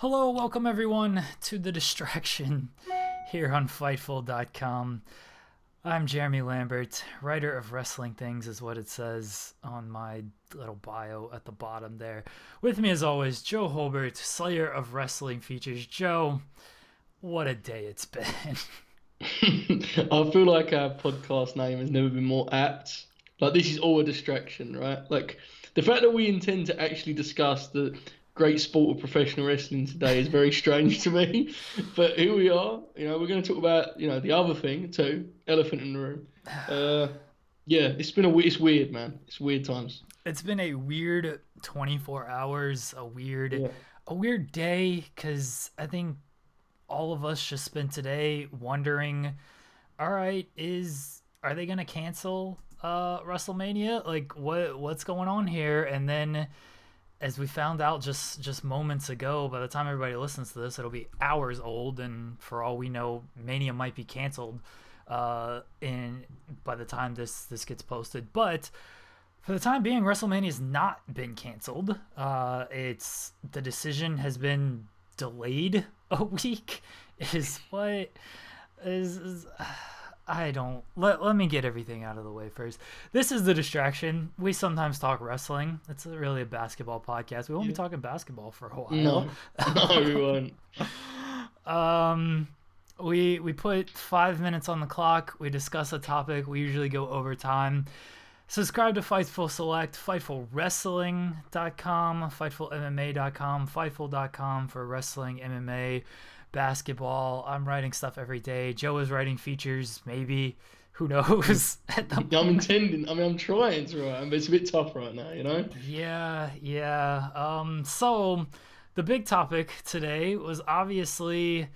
Hello, welcome everyone to The Distraction here on Fightful.com. I'm Jeremy Lambert, writer of Wrestling Things is what it says on my little bio at the bottom there. With me as always, Joe Hulbert, slayer of wrestling features. Joe, what a day it's been. I feel like our podcast name has never been more apt. Like, this is all a distraction, right? Like, the fact that we intend to actually discuss the great sport of professional wrestling today is very strange to me. But here we are. We're going to talk about, the other thing too, elephant in the room. Yeah, it's weird, man. It's weird times. It's been a weird 24 hours, a weird day, because I think all of us just spent today wondering, all right, are they going to cancel WrestleMania? Like, what's going on here? And then, as we found out just moments ago, by the time everybody listens to this, it'll be hours old, and for all we know, Mania might be canceled by the time this gets posted. But for the time being, WrestleMania has not been canceled. The decision has been delayed a week. Let me get everything out of the way first. This is The Distraction. We sometimes talk wrestling. It's really a basketball podcast. We won't be talking basketball for a while. No, we won't. We put 5 minutes on the clock. We discuss a topic. We usually go over time. Subscribe to Fightful Select, FightfulWrestling.com, FightfulMMA.com, Fightful.com for wrestling, MMA, basketball. I'm writing stuff every day. Joe is writing features, maybe. Who knows? I'm trying to write, but it's a bit tough right now, Yeah. So the big topic today was obviously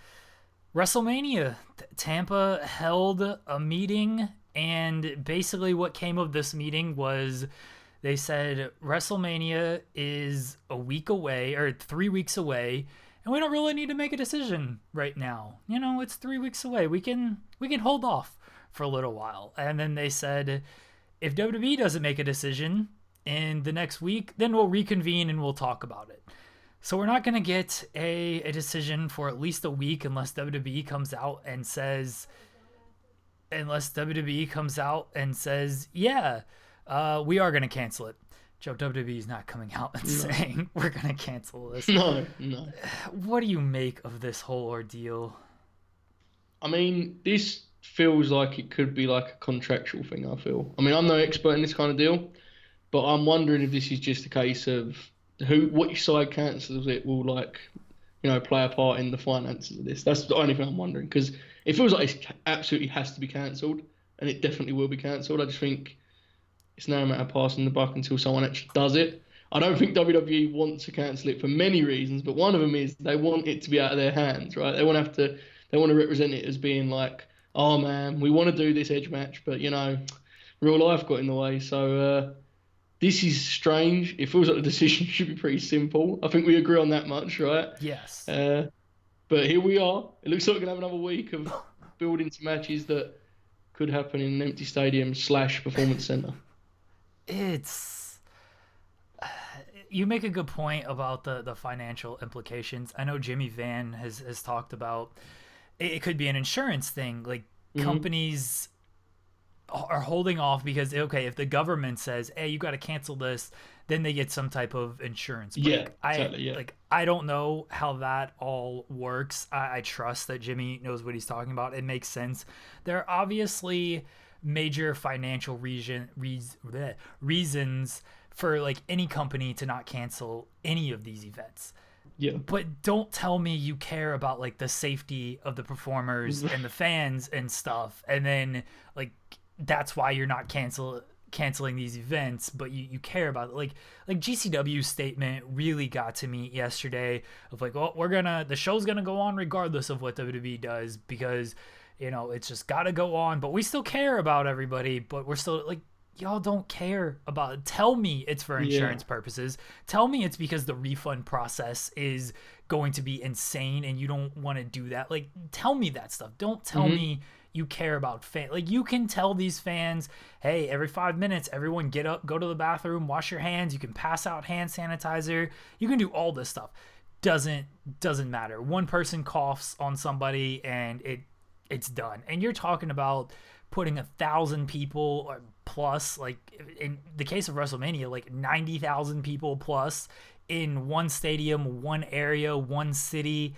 WrestleMania. Tampa held a meeting, and basically what came of this meeting was they said WrestleMania is a week away, or 3 weeks away, and we don't really need to make a decision right now. It's 3 weeks away. We can hold off for a little while. And then they said, if WWE doesn't make a decision in the next week, then we'll reconvene and we'll talk about it. So we're not going to get a decision for at least a week unless WWE comes out and says, yeah, we are going to cancel it. Joe, WWE is not coming out and saying we're going to cancel this. No. What do you make of this whole ordeal? I mean, this feels like it could be like a contractual thing, I feel. I mean, I'm no expert in this kind of deal, but I'm wondering if this is just a case of which side cancels it will, play a part in the finances of this. That's the only thing I'm wondering, because it feels like it absolutely has to be cancelled, and it definitely will be cancelled. I just think it's now a matter of passing the buck until someone actually does it. I don't think WWE wants to cancel it for many reasons, but one of them is they want it to be out of their hands, right? They want to represent it as being like, oh man, we want to do this Edge match, but real life got in the way. So this is strange. It feels like the decision should be pretty simple. I think we agree on that much, right? Yes. But here we are. It looks like we're going to have another week of building to matches that could happen in an empty stadium / performance center. You make a good point about the financial implications. I know Jimmy Van has talked about it could be an insurance thing. Like, companies are holding off because, okay, if the government says, hey, you got to cancel this, then they get some type of insurance break. I don't know how that all works. I trust that Jimmy knows what he's talking about. It makes sense. There are obviously major financial reasons for any company to not cancel any of these events. Yeah. But don't tell me you care about the safety of the performers and the fans and stuff, and then that's why you're not canceling these events, but you care about it. Like GCW's statement really got to me yesterday of the show's gonna go on regardless of what WWE does, because it's just gotta go on, but we still care about everybody, but we're still y'all don't care about it. Tell me it's for insurance purposes. Tell me it's because the refund process is going to be insane and you don't want to do that. Tell me that stuff. Don't tell me you care about fans. You can tell these fans, hey, every 5 minutes, everyone get up, go to the bathroom, wash your hands. You can pass out hand sanitizer. You can do all this stuff. doesn't matter. One person coughs on somebody and it's done. And you're talking about putting 1,000 people or plus, like in the case of WrestleMania, like 90,000 people plus in one stadium, one area, one city.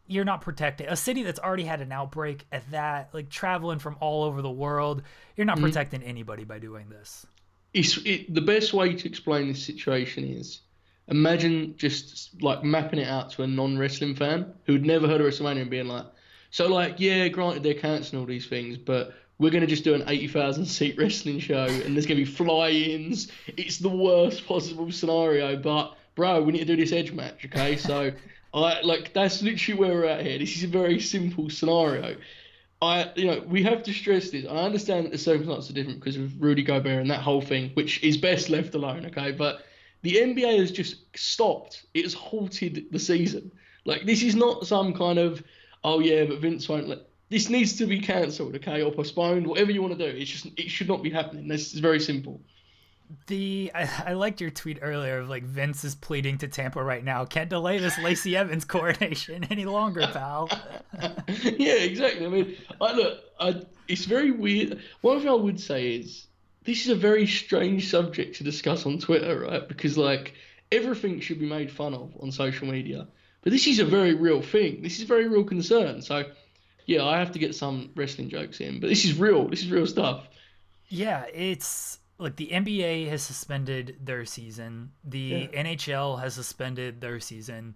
You're not protecting a city that's already had an outbreak at that, like traveling from all over the world. You're not protecting anybody by doing this. The best way to explain this situation is, imagine just like mapping it out to a non-wrestling fan who'd never heard of WrestleMania and being like, so like, yeah, granted they're cancelling all these things, but we're going to just do an 80,000 seat wrestling show and there's going to be fly-ins. It's the worst possible scenario, but bro, we need to do this Edge match, okay? So that's literally where we're at here. This is a very simple scenario. We have to stress this. I understand that the circumstances are different because of Rudy Gobert and that whole thing, which is best left alone, okay? But the NBA has just stopped. It has halted the season. Like, this is not some kind of, oh yeah, but Vince won't let. This needs to be cancelled, okay, or postponed, whatever you want to do. It should not be happening. This is very simple. I liked your tweet earlier of like Vince is pleading to Tampa right now. Can't delay this Lacey Evans coronation any longer, pal. Yeah, exactly. I mean, it's very weird. One thing I would say is this is a very strange subject to discuss on Twitter, right? Because like everything should be made fun of on social media, but this is a very real thing. This is a very real concern. So yeah, I have to get some wrestling jokes in, but this is real. This is real stuff. Yeah, it's. Like the NBA has suspended their season. The NHL has suspended their season.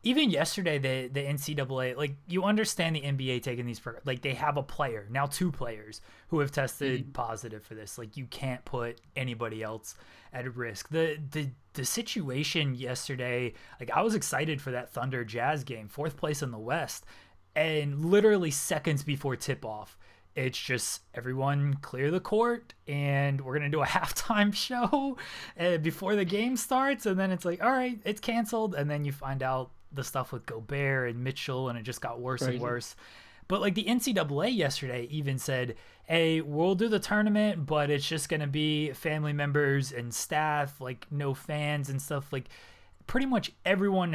Even yesterday, the NCAA, like you understand the NBA taking these, like they have a player, now 2 players who have tested positive for this. Like you can't put anybody else at risk. The situation yesterday, like I was excited for that Thunder Jazz game, 4th place in the West. And literally seconds before tip off, it's just everyone clear the court and we're going to do a halftime show before the game starts. And then it's like, all right, it's canceled. And then you find out the stuff with Gobert and Mitchell and it just got worse and worse. But like the NCAA yesterday even said, hey, we'll do the tournament, but it's just going to be family members and staff, like no fans and stuff. Like pretty much everyone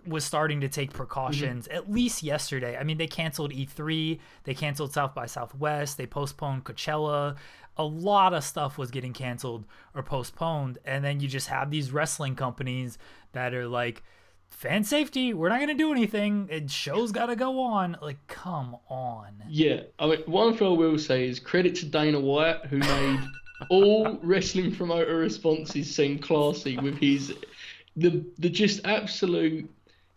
was starting to take precautions, at least yesterday. I mean, they canceled E3, they canceled South by Southwest, they postponed Coachella. A lot of stuff was getting canceled or postponed. And then you just have these wrestling companies that are like, fan safety, we're not going to do anything. And shows got to go on. Like, come on. Yeah. I mean, one thing I will say is credit to Dana White, who made all wrestling promoter responses seem classy with the just absolute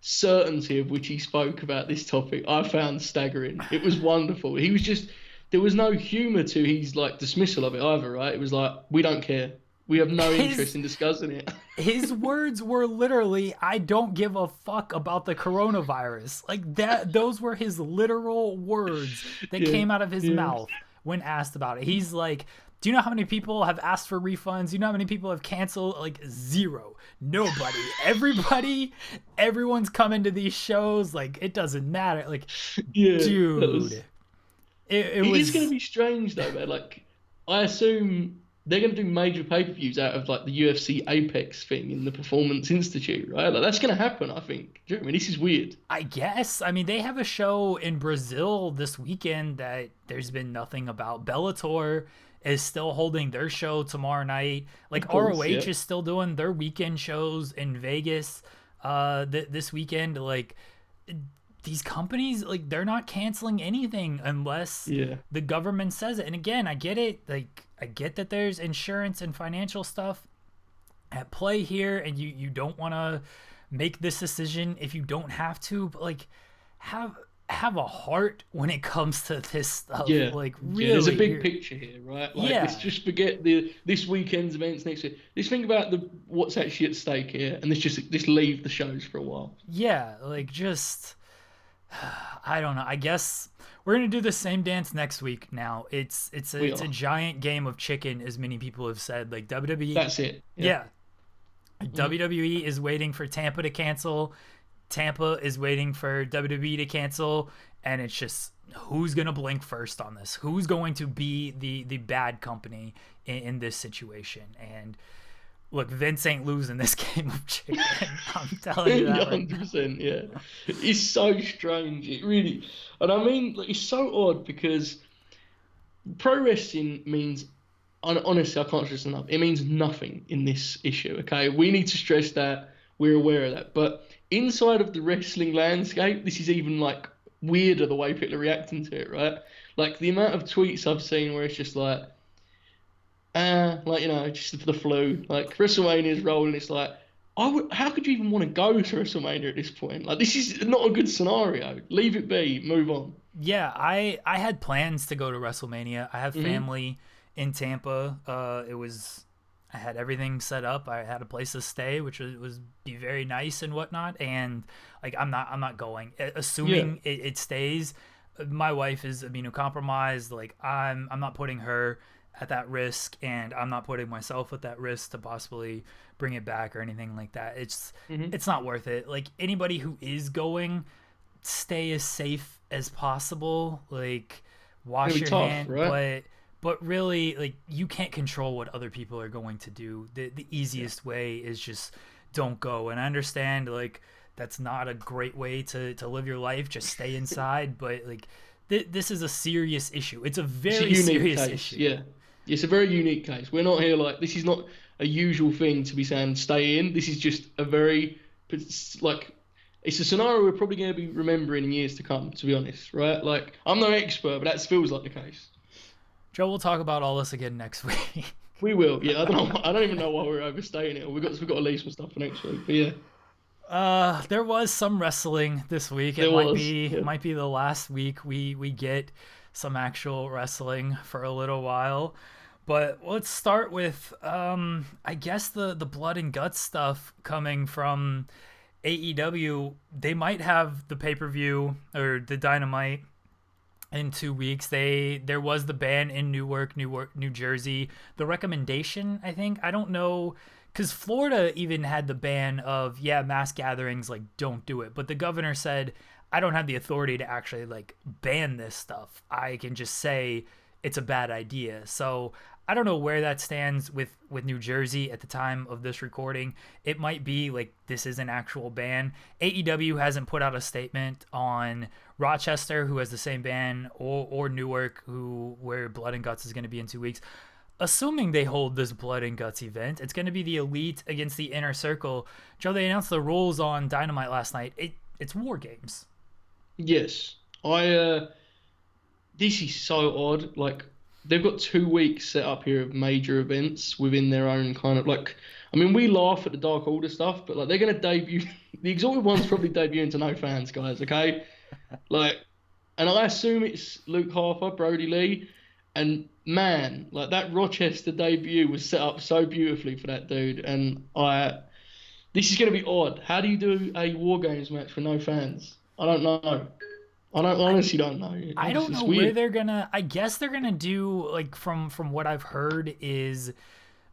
certainty of which he spoke about this topic. I found staggering. It was wonderful. He was just, there was no humor to his like dismissal of it either, right? It was like, we don't care. We have no interest in discussing it. His words were literally, I don't give a fuck about the coronavirus. Like that, those were his literal words that came out of his mouth when asked about it. He's like, do you know how many people have asked for refunds? Do you know how many people have canceled? Like 0. Nobody. Everyone's coming to these shows. Like it doesn't matter. Like, dude, it was going to be strange though, man. Like I assume they're going to do major pay-per-views out of like the UFC Apex thing in the Performance Institute, right? Like that's going to happen, I think. I mean, this is weird. I guess. I mean, they have a show in Brazil this weekend that there's been nothing about. Bellator is still holding their show tomorrow night. Like ROH is still doing their weekend shows in Vegas this weekend. Like these companies, like they're not canceling anything unless the government says it. And again, I get it. Like I get that there's insurance and financial stuff at play here, and you don't want to make this decision if you don't have to. But like have a heart when it comes to this stuff. Like really, there's a big picture here, right? Like let's just forget this weekend's events next week. Let's think about what's actually at stake here, and let's just leave the shows for a while. Yeah, like just I don't know. I guess we're gonna do the same dance next week. Now it's a giant game of chicken, as many people have said. Like WWE. That's it. Yeah. WWE is waiting for Tampa to cancel. Tampa is waiting for WWE to cancel, and it's just who's going to blink first on this? Who's going to be the bad company in this situation? And Look, Vince ain't losing this game of chicken. I'm telling you that right now. 100%, yeah. It's so strange. It really, and I mean, like, it's so odd because pro wrestling means, honestly, I can't stress enough. It means nothing in this issue. Okay, we need to stress that. We're aware of that, but inside of the wrestling landscape, this is even like weirder the way people are reacting to it, right? Like the amount of tweets I've seen where it's just like, like, you know, just for the flu. Like WrestleMania's rolling. It's like, how could you even want to go to WrestleMania at this point? Like, this is not a good scenario. Leave it be. Move on. Yeah, I had plans to go to WrestleMania. I have family in Tampa. I had everything set up. I had a place to stay, which was be very nice and whatnot. And like, I'm not going. Assuming it stays. My wife is immunocompromised. Like, I'm not putting her at that risk, and I'm not putting myself at that risk to possibly bring it back or anything like that. It's not worth it. Like, anybody who is going, stay as safe as possible. Like, wash your hands, right? But really, like, you can't control what other people are going to do. The easiest way is just don't go. And I understand, like, that's not a great way to live your life. Just stay inside. But like, this is a serious issue. It's a very serious issue. Yeah. It's a very unique case. We're not here like, this is not a usual thing to be saying stay in. This is just a very, like, it's a scenario we're probably going to be remembering in years to come, to be honest, right? Like, I'm no expert, but that feels like the case. Joe, we'll talk about all this again next week. We will, yeah. I don't even know why we're overstaying it. We've got to leave some stuff for next week, but yeah. There was some wrestling this week. It might be the last week we get some actual wrestling for a little while. But let's start with I guess the blood and guts stuff coming from AEW. They might have the pay-per-view or the Dynamite in 2 weeks. There was the ban in Newark, New Jersey. The recommendation, I think, I don't know, because Florida even had the ban of mass gatherings, like, don't do it. But the governor said, I don't have the authority to actually, like, ban this stuff. I can just say it's a bad idea. So I don't know where that stands with New Jersey at the time of this recording. It might be like this is an actual ban. AEW hasn't put out a statement on Rochester, who has the same ban, or Newark, where Blood and Guts is going to be in 2 weeks. Assuming they hold this Blood and Guts event, it's going to be the Elite against the Inner Circle. Joe, they announced the rules on Dynamite last night. It's War Games. Yes. This is so odd. Like, they've got 2 weeks set up here of major events within their own kind of, like, I mean, we laugh at the Dark Order stuff, but like, they're going to debut, the Exalted One's probably debuting to no fans, guys, okay? Like, and I assume it's Luke Harper, Brody Lee, and man, like, that Rochester debut was set up so beautifully for that dude, and this is going to be odd. How do you do a War Games match for no fans? I don't know. I honestly don't know. I don't know where they're gonna. I guess they're gonna do, like, from what I've heard is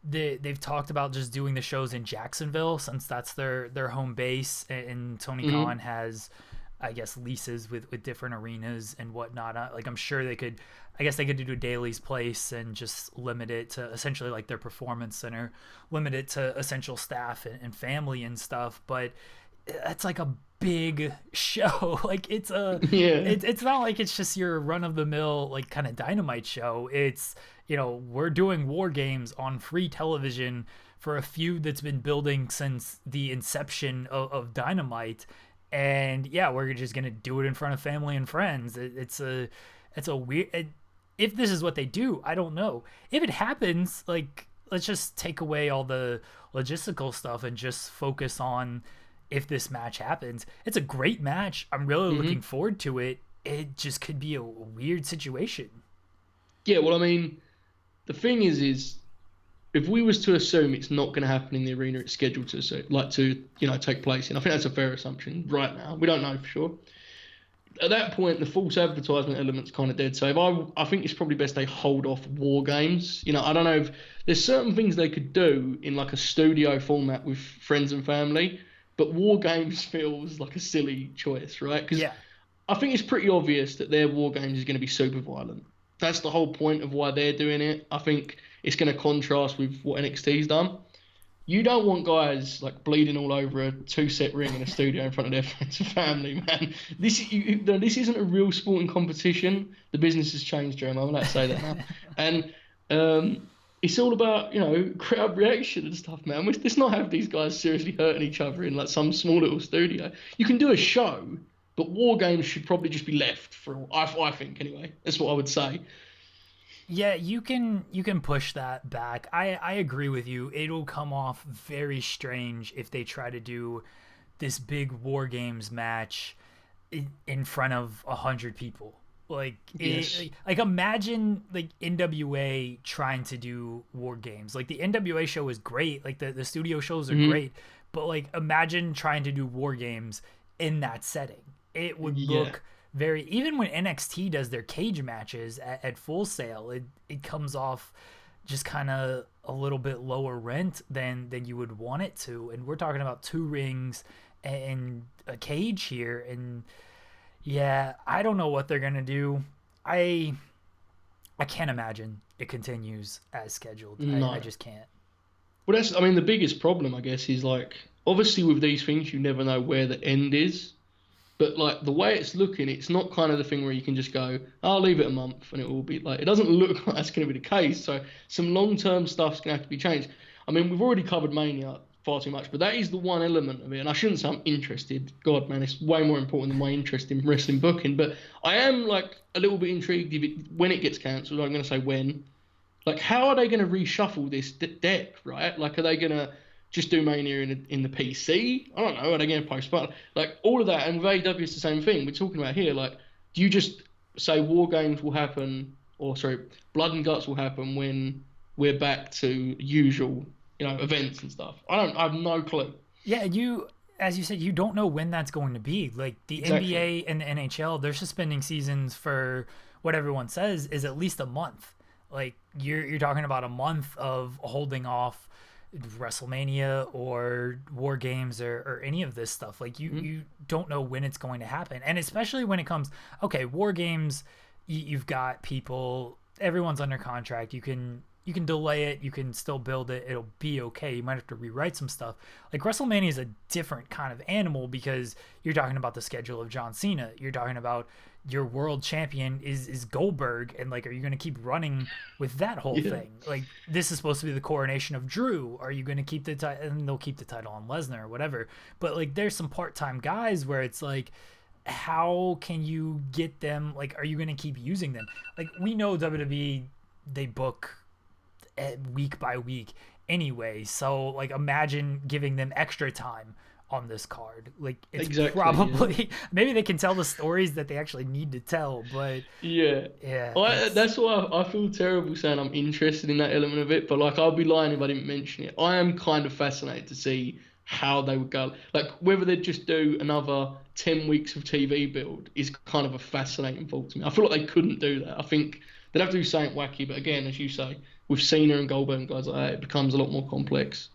they've talked about just doing the shows in Jacksonville, since that's their home base, and Tony Khan has, I guess, leases with different arenas and whatnot. Like, I'm sure they could. I guess they could do Daly's Place and just limit it to essentially like their performance center, limit it to essential staff and family and stuff. But that's like a big show. Like, it's it's not like it's just your run-of-the-mill, like, kind of Dynamite show. It's, we're doing War Games on free television for a feud that's been building since the inception of Dynamite, and we're just gonna do it in front of family and friends. It's a weird. If this is what they do, I don't know. If it happens, like, let's just take away all the logistical stuff and just focus on if this match happens. It's a great match. I'm really looking forward to it. It just could be a weird situation. Yeah, well, I mean, the thing is if we was to assume it's not going to happen in the arena it's scheduled to take place in, I think that's a fair assumption right now. We don't know for sure. At that point, the false advertisement element's kind of dead. So I think it's probably best they hold off War Games. I don't know if there's certain things they could do in like a studio format with friends and family, but War Games feels like a silly choice, right? Because I think it's pretty obvious that their War Games is going to be super violent. That's the whole point of why they're doing it. I think it's going to contrast with what NXT's done. You don't want guys like bleeding all over a 2-set ring in a studio in front of their friends and family, man. This isn't a real sporting competition. The business has changed, Jeremy. I'm allowed to say that now. And it's all about, crowd reaction and stuff, man. Let's not have these guys seriously hurting each other in like some small little studio. You can do a show, but war games should probably just be left for. I think anyway. That's what I would say. Yeah, you can push that back. I agree with you. It'll come off very strange if they try to do this big War Games match in front of 100 people. Yes. Like imagine like NWA trying to do War Games. Like the NWA show is great. Like the studio shows are great, but like imagine trying to do War Games in that setting. It would look very, even when NXT does their cage matches at Full Sail, it comes off just kind of a little bit lower rent than you would want it to. And we're talking about 2 rings and a cage here. And yeah, I don't know what they're going to do. I can't imagine it continues as scheduled. No. I just can't. Well, the biggest problem, I guess, is like, obviously with these things, you never know where the end is. But like the way it's looking, it's not kind of the thing where you can just go, I'll leave it a month and it will be like, it doesn't look like that's going to be the case. So some long-term stuff's going to have to be changed. I mean, we've already covered Mania far too much, but that is the one element of it. And I shouldn't say I'm interested. God, man, it's way more important than my interest in wrestling booking. But I am like a little bit intrigued when it gets cancelled. I'm going to say when. Like, how are they going to reshuffle this deck, right? Like, are they going to just do Mania in the PC? I don't know. Are they going to postpone? Like, all of that. And with AEW, it's the same thing. We're talking about here. Like, do you just say War Games will happen, Blood and Guts will happen when we're back to usual, events and stuff? I have no clue. Yeah, as you said, you don't know when that's going to be. Like, the NBA and the NHL, they're suspending seasons for what everyone says is at least a month. Like, you're talking about a month of holding off WrestleMania or War Games or any of this stuff. Like you don't know when it's going to happen, and especially when it comes War Games, you've got people, everyone's under contract. You can delay it, you can still build it, it'll be okay. You might have to rewrite some stuff. Like WrestleMania is a different kind of animal because you're talking about the schedule of John Cena, you're talking about your world champion is Goldberg, and like, are you going to keep running with that whole thing? Like, this is supposed to be the coronation of Drew. Are you going to keep the title? And they'll keep the title on Lesnar or whatever. But like, there's some part-time guys where it's like, how can you get them? Like, are you going to keep using them? Like, we know WWE, they book week by week anyway. So like, imagine giving them extra time on this card. Like, it's probably maybe they can tell the stories that they actually need to tell, but that's why I feel terrible saying I'm interested in that element of it. But like, I'll be lying if I didn't mention it. I am kind of fascinated to see how they would go. Like, whether they'd just do another 10 weeks of TV build is kind of a fascinating thought to me. I feel like they couldn't do that. I think they'd have to do something wacky, but again, as you say, with Cena and Goldberg and guys like that, it becomes a lot more complex.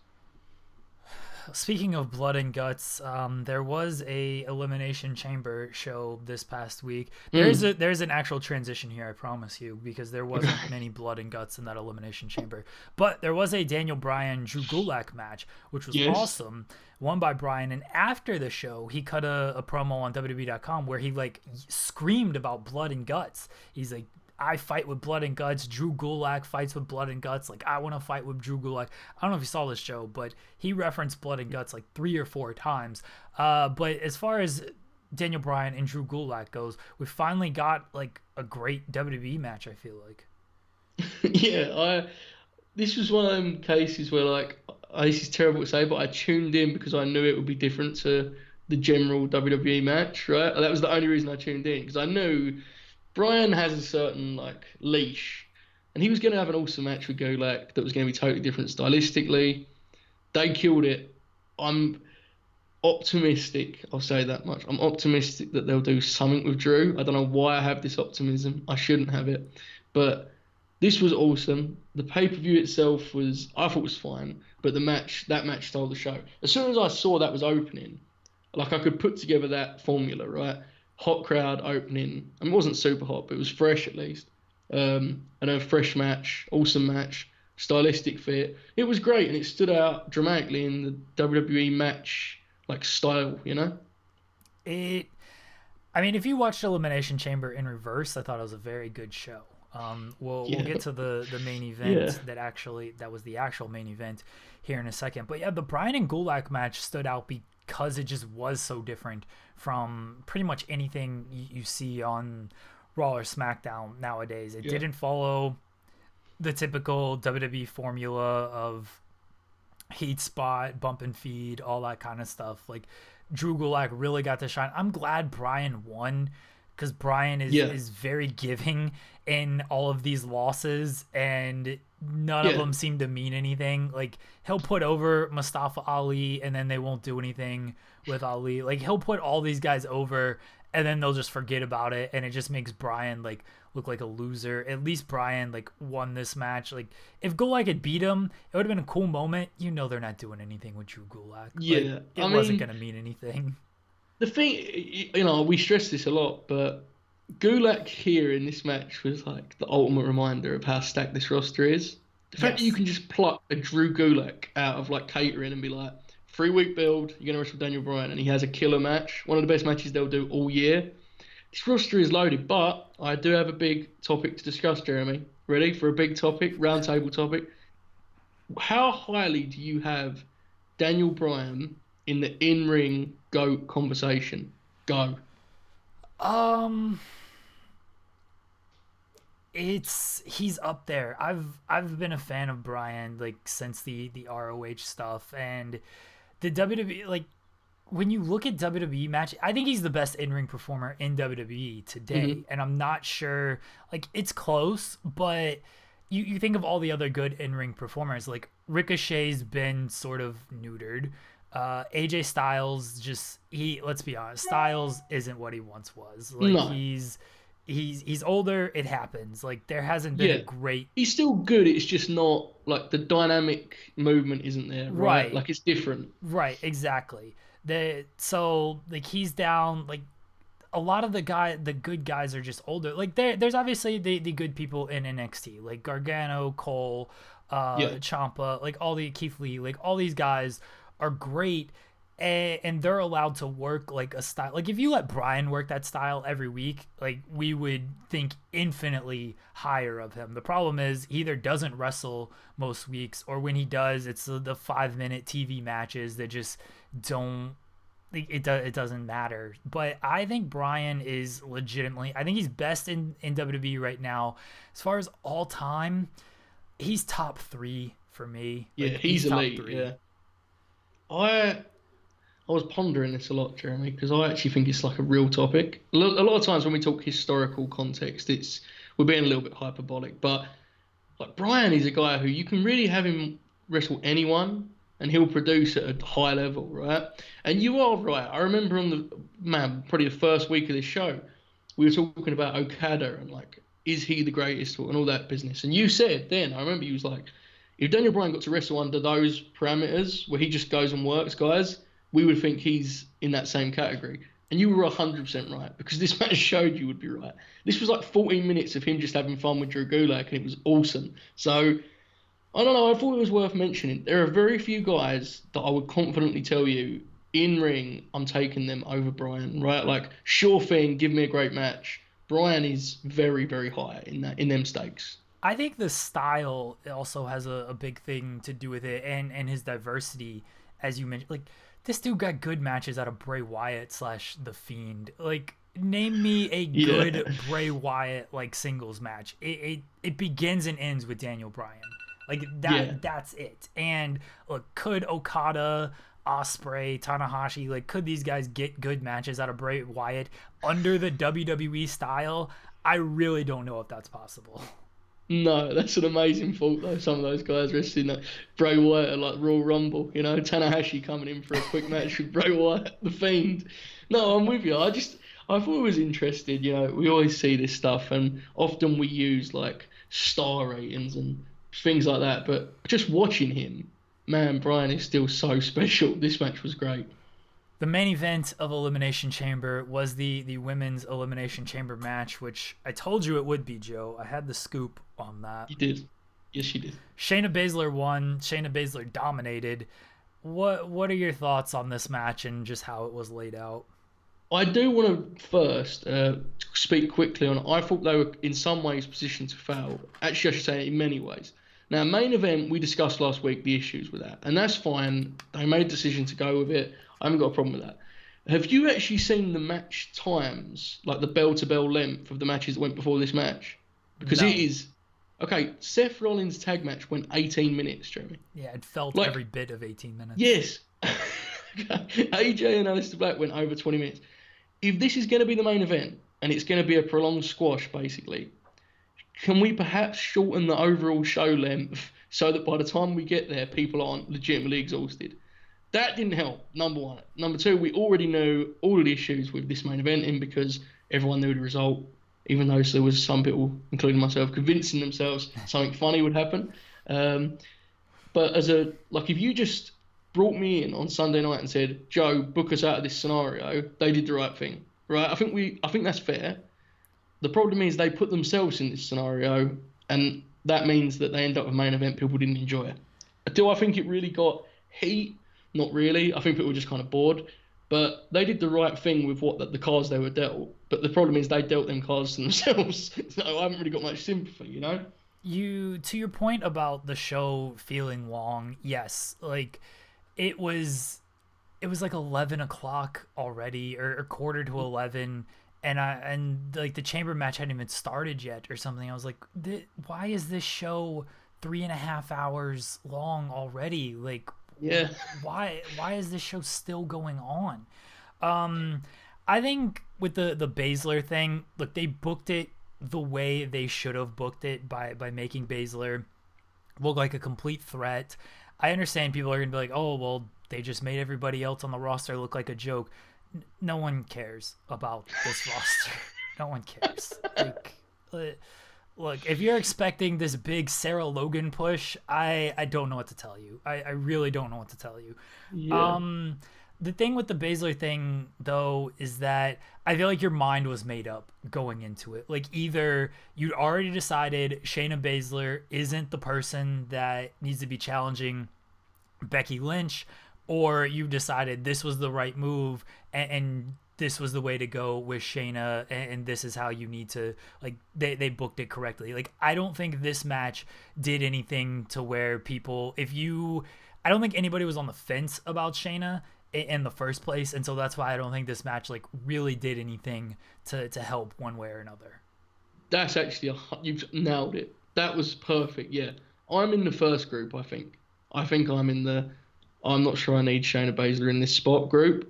Speaking of Blood and Guts, there was a Elimination Chamber show this past week. There's an actual transition here, I promise you, because there wasn't many Blood and Guts in that Elimination Chamber. But there was a Daniel Bryan Drew Gulak match, which was awesome, won by Bryan. And after the show, he cut a promo on WWE.com where he like screamed about Blood and Guts. He's like, I fight with Blood and Guts. Drew Gulak fights with Blood and Guts. Like, I want to fight with Drew Gulak. I don't know if you saw this show, but he referenced Blood and Guts like 3 or 4 times. But as far as Daniel Bryan and Drew Gulak goes, we finally got like a great WWE match, I feel like. This was one of them cases where like, this is terrible to say, but I tuned in because I knew it would be different to the general WWE match, right? That was the only reason I tuned in, because I knew Bryan has a certain like leash, and he was going to have an awesome match with Gulak that was going to be totally different stylistically. They killed it. I'm optimistic, I'll say that much. I'm optimistic that they'll do something with Drew. I don't know why I have this optimism. I shouldn't have it. But this was awesome. The pay-per-view itself I thought was fine, but that match stole the show. As soon as I saw that was opening, like, I could put together that formula, right? Hot crowd opening. I mean, it wasn't super hot, but it was fresh at least. And a fresh match, awesome match. stylistic fit. It was great, and it stood out dramatically in the WWE match like style, you know? I mean, if you watched Elimination Chamber in reverse, I thought it was a very good show. We'll get to the main event that was the actual main event here in a second. But yeah, the Bryan and Gulak match stood out because it just was so different from pretty much anything you see on Raw or SmackDown nowadays. It didn't follow the typical WWE formula of heat spot, bump and feed, all that kind of stuff. Like Drew Gulak really got to shine. I'm glad Bryan won because Bryan is very giving in all of these losses, and none of them seem to mean anything. Like he'll put over Mustafa Ali, and then they won't do anything with Ali. Like he'll put all these guys over, and then they'll just forget about it, and it just makes Bryan like look like a loser. At least Bryan like won this match. Like if Gulak had beat him, it would have been a cool moment. You know they're not doing anything with Drew Gulak. Yeah, like, it wasn't gonna mean anything. The thing, you know, we stress this a lot, but Gulak here in this match was like the ultimate reminder of how stacked this roster is. The fact that you can just pluck a Drew Gulak out of like catering and be like, 3-week build, you're gonna wrestle Daniel Bryan, and he has a killer match, one of the best matches they'll do all year. This roster is loaded, but I do have a big topic to discuss, Jeremy. Ready for a big topic, roundtable topic? How highly do you have Daniel Bryan in the in-ring GOAT conversation? Go. He's up there. I've been a fan of Bryan like since the ROH stuff, and the WWE, like when you look at WWE match, I think he's the best in-ring performer in WWE today. And I'm not sure, like it's close, but you think of all the other good in-ring performers, like Ricochet's been sort of neutered. AJ Styles let's be honest, Styles isn't what he once was. Like he's older, it happens. Like there hasn't been a great. He's still good, it's just not like the dynamic movement isn't there, right? Like it's different. Right, exactly. So like he's down. Like a lot of the good guys are just older. Like there's obviously the good people in NXT, like Gargano, Cole, Ciampa, like all the Keith Lee, like all these guys are great, and they're allowed to work like a style. Like if you let Bryan work that style every week, like we would think infinitely higher of him. The problem is he either doesn't wrestle most weeks, or when he does, it's the 5-minute TV matches that just don't. It doesn't matter. But I think Bryan is legitimately. I think he's best in WWE right now. As far as all time, he's top 3 for me. Yeah, like, he's elite. Top 3. Yeah. I was pondering this a lot, Jeremy, because I actually think it's like a real topic. A lot of times when we talk historical context, we're being a little bit hyperbolic. But like Bryan is a guy who you can really have him wrestle anyone, and he'll produce at a high level, right? And you are right. I remember probably the first week of this show, we were talking about Okada and like, is he the greatest and all that business? And you said then, I remember you was like, if Daniel Bryan got to wrestle under those parameters where he just goes and works guys, we would think he's in that same category. And you were 100% right, because this match showed you would be right. This was like 14 minutes of him just having fun with Drew Gulak, and it was awesome. So, I don't know, I thought it was worth mentioning. There are very few guys that I would confidently tell you, in ring, I'm taking them over Bryan, right? Like, sure thing, give me a great match. Bryan is very, very high in them stakes. I think the style also has a big thing to do with it, and his diversity, as you mentioned. Like, this dude got good matches out of Bray Wyatt / The Fiend. Like, name me a good Bray Wyatt like singles match. It begins and ends with Daniel Bryan. Like that's it. And look, could Okada, Ospreay, Tanahashi, like could these guys get good matches out of Bray Wyatt under the WWE style? I really don't know if that's possible. No, that's an amazing thought though. Some of those guys wrestling like Bray Wyatt at like Royal Rumble, you know, Tanahashi coming in for a quick match with Bray Wyatt, the Fiend. No, I'm with you. I thought it was interesting. You know, we always see this stuff, and often we use like star ratings and things like that. But just watching him, man, Bryan is still so special. This match was great. The main event of Elimination Chamber was the women's Elimination Chamber match, which I told you it would be, Joe. I had the scoop on that. You did. Yes, she did. Shayna Baszler won. Shayna Baszler dominated. What are your thoughts on this match and just how it was laid out? I do want to first speak quickly on. I thought they were in some ways positioned to fail. Actually, I should say in many ways. Now, main event, we discussed last week the issues with that, and that's fine. They made a decision to go with it. I haven't got a problem with that. Have you actually seen the match times, like the bell-to-bell length of the matches that went before this match? Because No. it is. Okay, Seth Rollins' tag match went 18 minutes, Jeremy. Yeah, it felt Like, every bit of 18 minutes. yes. AJ and Aleister Black went over 20 minutes. If this is going to be the main event, and it's going to be a prolonged squash, basically, can we perhaps shorten the overall show length so that by the time we get there, people aren't legitimately exhausted? That didn't help, number one. Number two, we already knew all of the issues with this main eventing because everyone knew the result, even though there was some people, including myself, convincing themselves something funny would happen. But if you just brought me in on Sunday night and said, Joe, book us out of this scenario, they did the right thing, right? I think that's fair. The problem is they put themselves in this scenario, and that means that they end up with a main event people didn't enjoy it. Do I think it really got heat? Not really. I think people were just kind of bored. But they did the right thing with the cards they were dealt. But the problem is they dealt them cards to themselves. So I haven't really got much sympathy, you know? To your point about the show feeling long, yes, like it was like 11 o'clock already or quarter to 11, and like the chamber match hadn't even started yet or something. I was like, why is this show 3.5 hours long already? Like, yeah, why is this show still going on? I think with the Baszler thing, look, they booked it the way they should have booked it by making Baszler look like a complete threat. I understand people are gonna be like, oh well, they just made everybody else on the roster look like a joke. No one cares about this roster. No one cares. Look, if you're expecting this big Sarah Logan push, I don't know what to tell you. I really don't know what to tell you. Yeah. The thing with the Baszler thing, though, is that I feel like your mind was made up going into it. Like, either you'd already decided Shayna Baszler isn't the person that needs to be challenging Becky Lynch, or you decided this was the right move and this was the way to go with Shayna, and this is how you need to, like, they booked it correctly. Like, I don't think this match did anything to where people, I don't think anybody was on the fence about Shayna in the first place, and so that's why I don't think this match, like, really did anything to help one way or another. That's actually, you've nailed it. That was perfect, yeah. I'm in the first group, I think. I think I'm not sure I need Shayna Baszler in this spot group.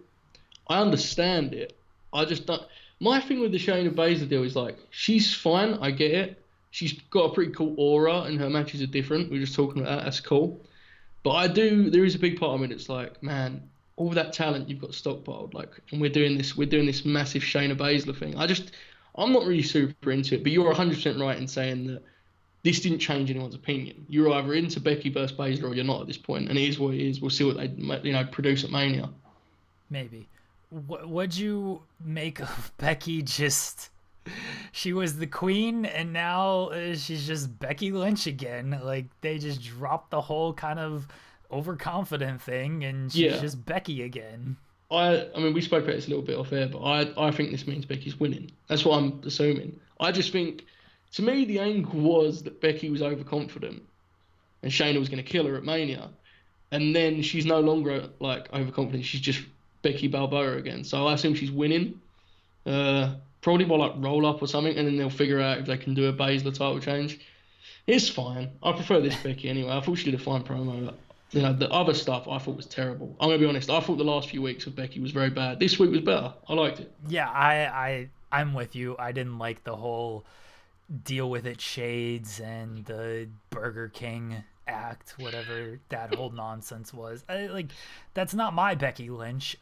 I understand it. I just don't. My thing with the Shayna Baszler deal is, like, she's fine. I get it. She's got a pretty cool aura, and her matches are different. We were just talking about that. That's cool. But there is a big part of me that's like, man, all that talent you've got stockpiled, like, and we're doing this massive Shayna Baszler thing. I'm not really super into it. But you're 100% right in saying that this didn't change anyone's opinion. You're either into Becky versus Baszler or you're not at this point, and it is what it is. We'll see what they produce at Mania. Maybe. What'd you make of Becky? She was the queen, and now she's just Becky Lynch again. Like, they just dropped the whole kind of overconfident thing, and she's just Becky again. I mean, we spoke about this a little bit off air, but I think this means Becky's winning. That's what I'm assuming. I just think, to me, the angle was that Becky was overconfident, and Shayna was going to kill her at Mania, and then she's no longer, like, overconfident. She's just Becky Balboa again. So I assume she's winning. Probably by, like, roll up or something, and then they'll figure out if they can do a Baszler title change. It's fine. I prefer this Becky anyway. I thought she did a fine promo. The other stuff I thought was terrible. I'm gonna be honest. I thought the last few weeks of Becky was very bad. This week was better. I liked it. Yeah, I'm with you. I didn't like the whole deal with it shades and the Burger King act, whatever that whole nonsense was. That's not my Becky Lynch.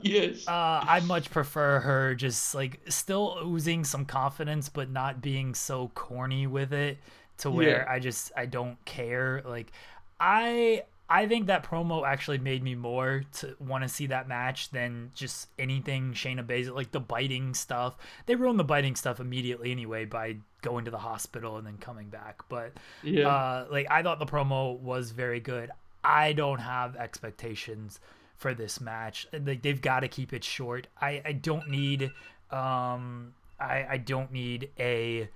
Yes. I much prefer her just, like, still oozing some confidence but not being so corny with it to where I don't care. Like, I I think that promo actually made me more to want to see that match than just anything Shayna Baszler, like the biting stuff. They ruined the biting stuff immediately anyway by going to the hospital and then coming back. But like I thought the promo was very good. I don't have expectations for this match. Like they've got to keep it short. I don't need I don't need a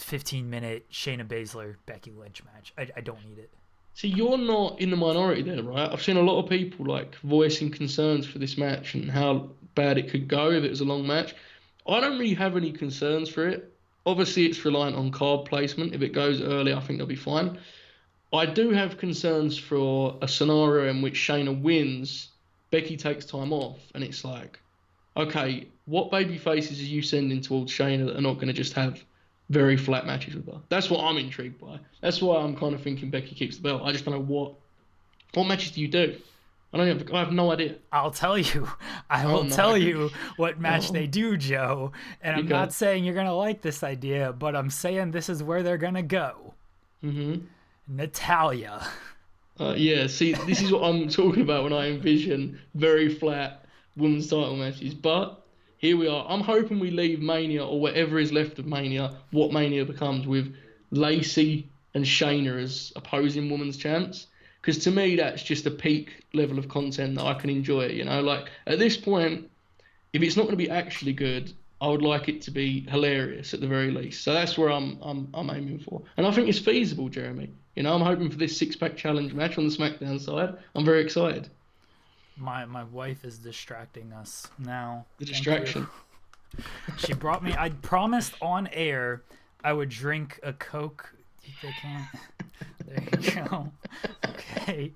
15-minute Shayna Baszler Becky Lynch match. I don't need it. See, you're not in the minority there, right? I've seen a lot of people like voicing concerns for this match and how bad it could go if it was a long match. I don't really have any concerns for it. Obviously, it's reliant on card placement. If it goes early, I think they'll be fine. I do have concerns for a scenario in which Shayna wins, Becky takes time off, and it's like, okay, what baby faces are you sending towards Shayna that are not going to just have very flat matches with her? That's what I'm intrigued by. That's why I'm kind of thinking Becky keeps the belt. I just don't know what matches do you do? I have no idea. I'll tell you. I will tell you what match they do, Joe. And I'm not saying you're going to like this idea, but I'm saying this is where they're going to go. Mm-hmm. Natalia. Yeah, see, this is what I'm talking about when I envision very flat women's title matches. But here we are. I'm hoping we leave Mania, or whatever is left of Mania, what Mania becomes, with Lacey and Shayna as opposing women's champs. Because to me, that's just a peak level of content that I can enjoy. You know, like at this point, if it's not going to be actually good, I would like it to be hilarious at the very least. So that's where I'm aiming for, and I think it's feasible, Jeremy. You know, I'm hoping for this 6-pack challenge match on the SmackDown side. I'm very excited. My wife is distracting us now. The distraction. She brought me. I promised on air I would drink a Coke. They can't. There you go. Okay.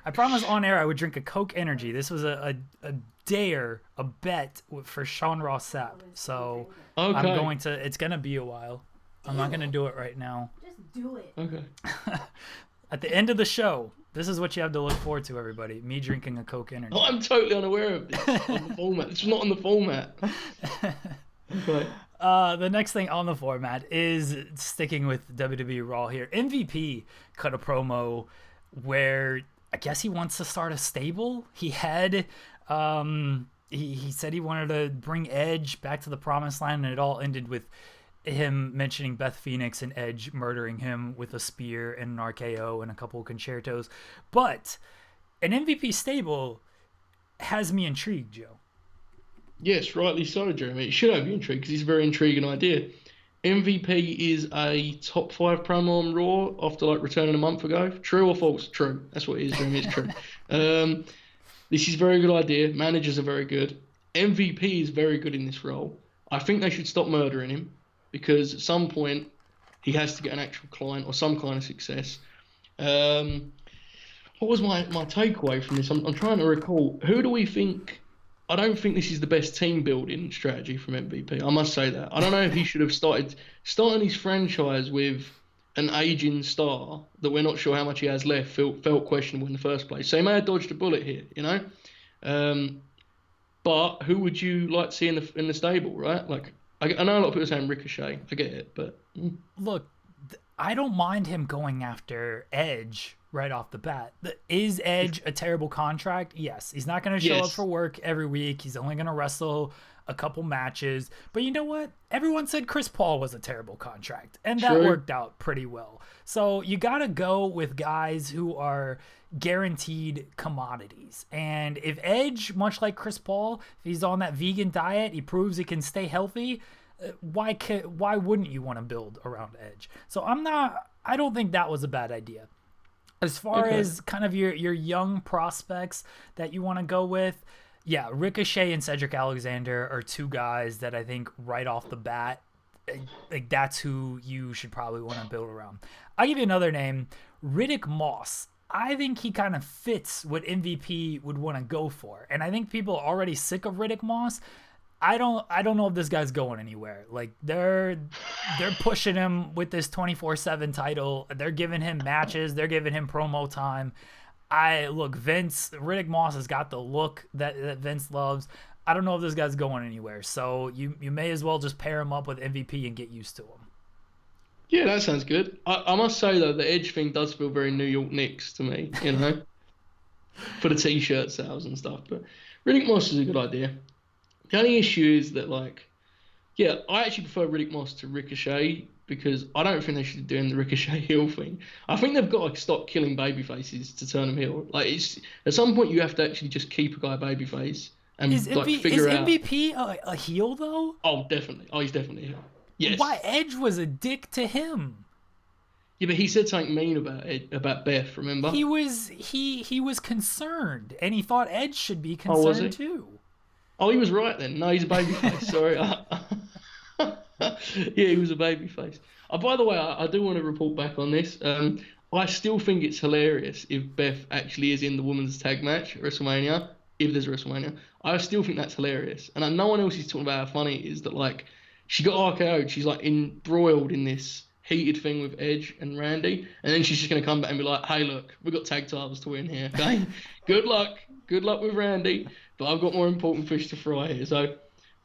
I promised on air I would drink a Coke Energy. This was a dare, a bet for Sean Ross Sapp. So I'm going to. It's gonna be a while. I'm not gonna do it right now. Just do it. Okay. At the end of the show, this is what you have to look forward to, everybody. Me drinking a Coke Energy. Oh, I'm totally unaware of this on the format. It's not on the format. Okay. The next thing on the format is sticking with WWE Raw here. MVP cut a promo where I guess he wants to start a stable. He had he said he wanted to bring Edge back to the promised land, and it all ended with him mentioning Beth Phoenix and Edge murdering him with a spear and an RKO and a couple of concertos. But an MVP stable has me intrigued, Joe. Yes, rightly so, Jeremy. It should have you intrigued because it's a very intriguing idea. MVP is a top 5 promo on Raw after like returning a month ago. True or false? True. That's what it is, Jeremy. It's true. This is a very good idea. Managers are very good. MVP is very good in this role. I think they should stop murdering him because at some point he has to get an actual client or some kind of success. What was my takeaway from this? I'm trying to recall. Who do we think... I don't think this is the best team building strategy from MVP. I must say that. I don't know if he should have starting his franchise with an aging star that we're not sure how much he has left, felt questionable in the first place. So he may have dodged a bullet here, you know. But who would you like to see in the stable, right? Like I know a lot of people are saying Ricochet. I get it, but look, I don't mind him going after Edge right off the bat. Is Edge a terrible contract? Yes. He's not going to show up for work every week. He's only going to wrestle a couple matches. But you know what? Everyone said Chris Paul was a terrible contract, and that worked out pretty well. So you got to go with guys who are guaranteed commodities. And if Edge, much like Chris Paul, if he's on that vegan diet, he proves he can stay healthy, why wouldn't you want to build around Edge? So I don't think that was a bad idea. As far as kind of your young prospects that you want to go with, yeah, Ricochet and Cedric Alexander are two guys that I think right off the bat, like that's who you should probably want to build around. I'll give you another name, Riddick Moss. I think he kind of fits what MVP would want to go for. And I think people are already sick of Riddick Moss. I don't know if this guy's going anywhere. Like they're pushing him with this 24/7 title. They're giving him matches. They're giving him promo time. Riddick Moss has got the look that Vince loves. I don't know if this guy's going anywhere. So you may as well just pair him up with MVP and get used to him. Yeah, that sounds good. I must say though, the Edge thing does feel very New York Knicks to me, for the t-shirt sales and stuff. But Riddick Moss is a good idea. The only issue is that, like, yeah, I actually prefer Riddick Moss to Ricochet because I don't think they should be doing the Ricochet heel thing. I think they've got to stop killing babyfaces to turn them heel. Like, it's at some point you have to actually just keep a guy babyface and figure is out. MVP a heel though? Oh, definitely. Oh, he's definitely a heel. Yes. Why Edge was a dick to him? Yeah, but he said something mean about Beth. Remember? He was concerned, and he thought Edge should be Oh, was concerned he? too. Oh, he was right then. No, he's a babyface. Sorry. Yeah, he was a babyface. By the way, I do want to report back on this. I still think it's hilarious if Beth actually is in the women's tag match at WrestleMania, if there's a WrestleMania. I still think that's hilarious. And no one else is talking about how funny it is that, like, she got RKO'd. She's, like, embroiled in this heated thing with Edge and Randy. And then she's just going to come back and be like, hey, look, we've got tag titles to win here, okay? Good luck. Good luck with Randy. But I've got more important fish to fry here. So,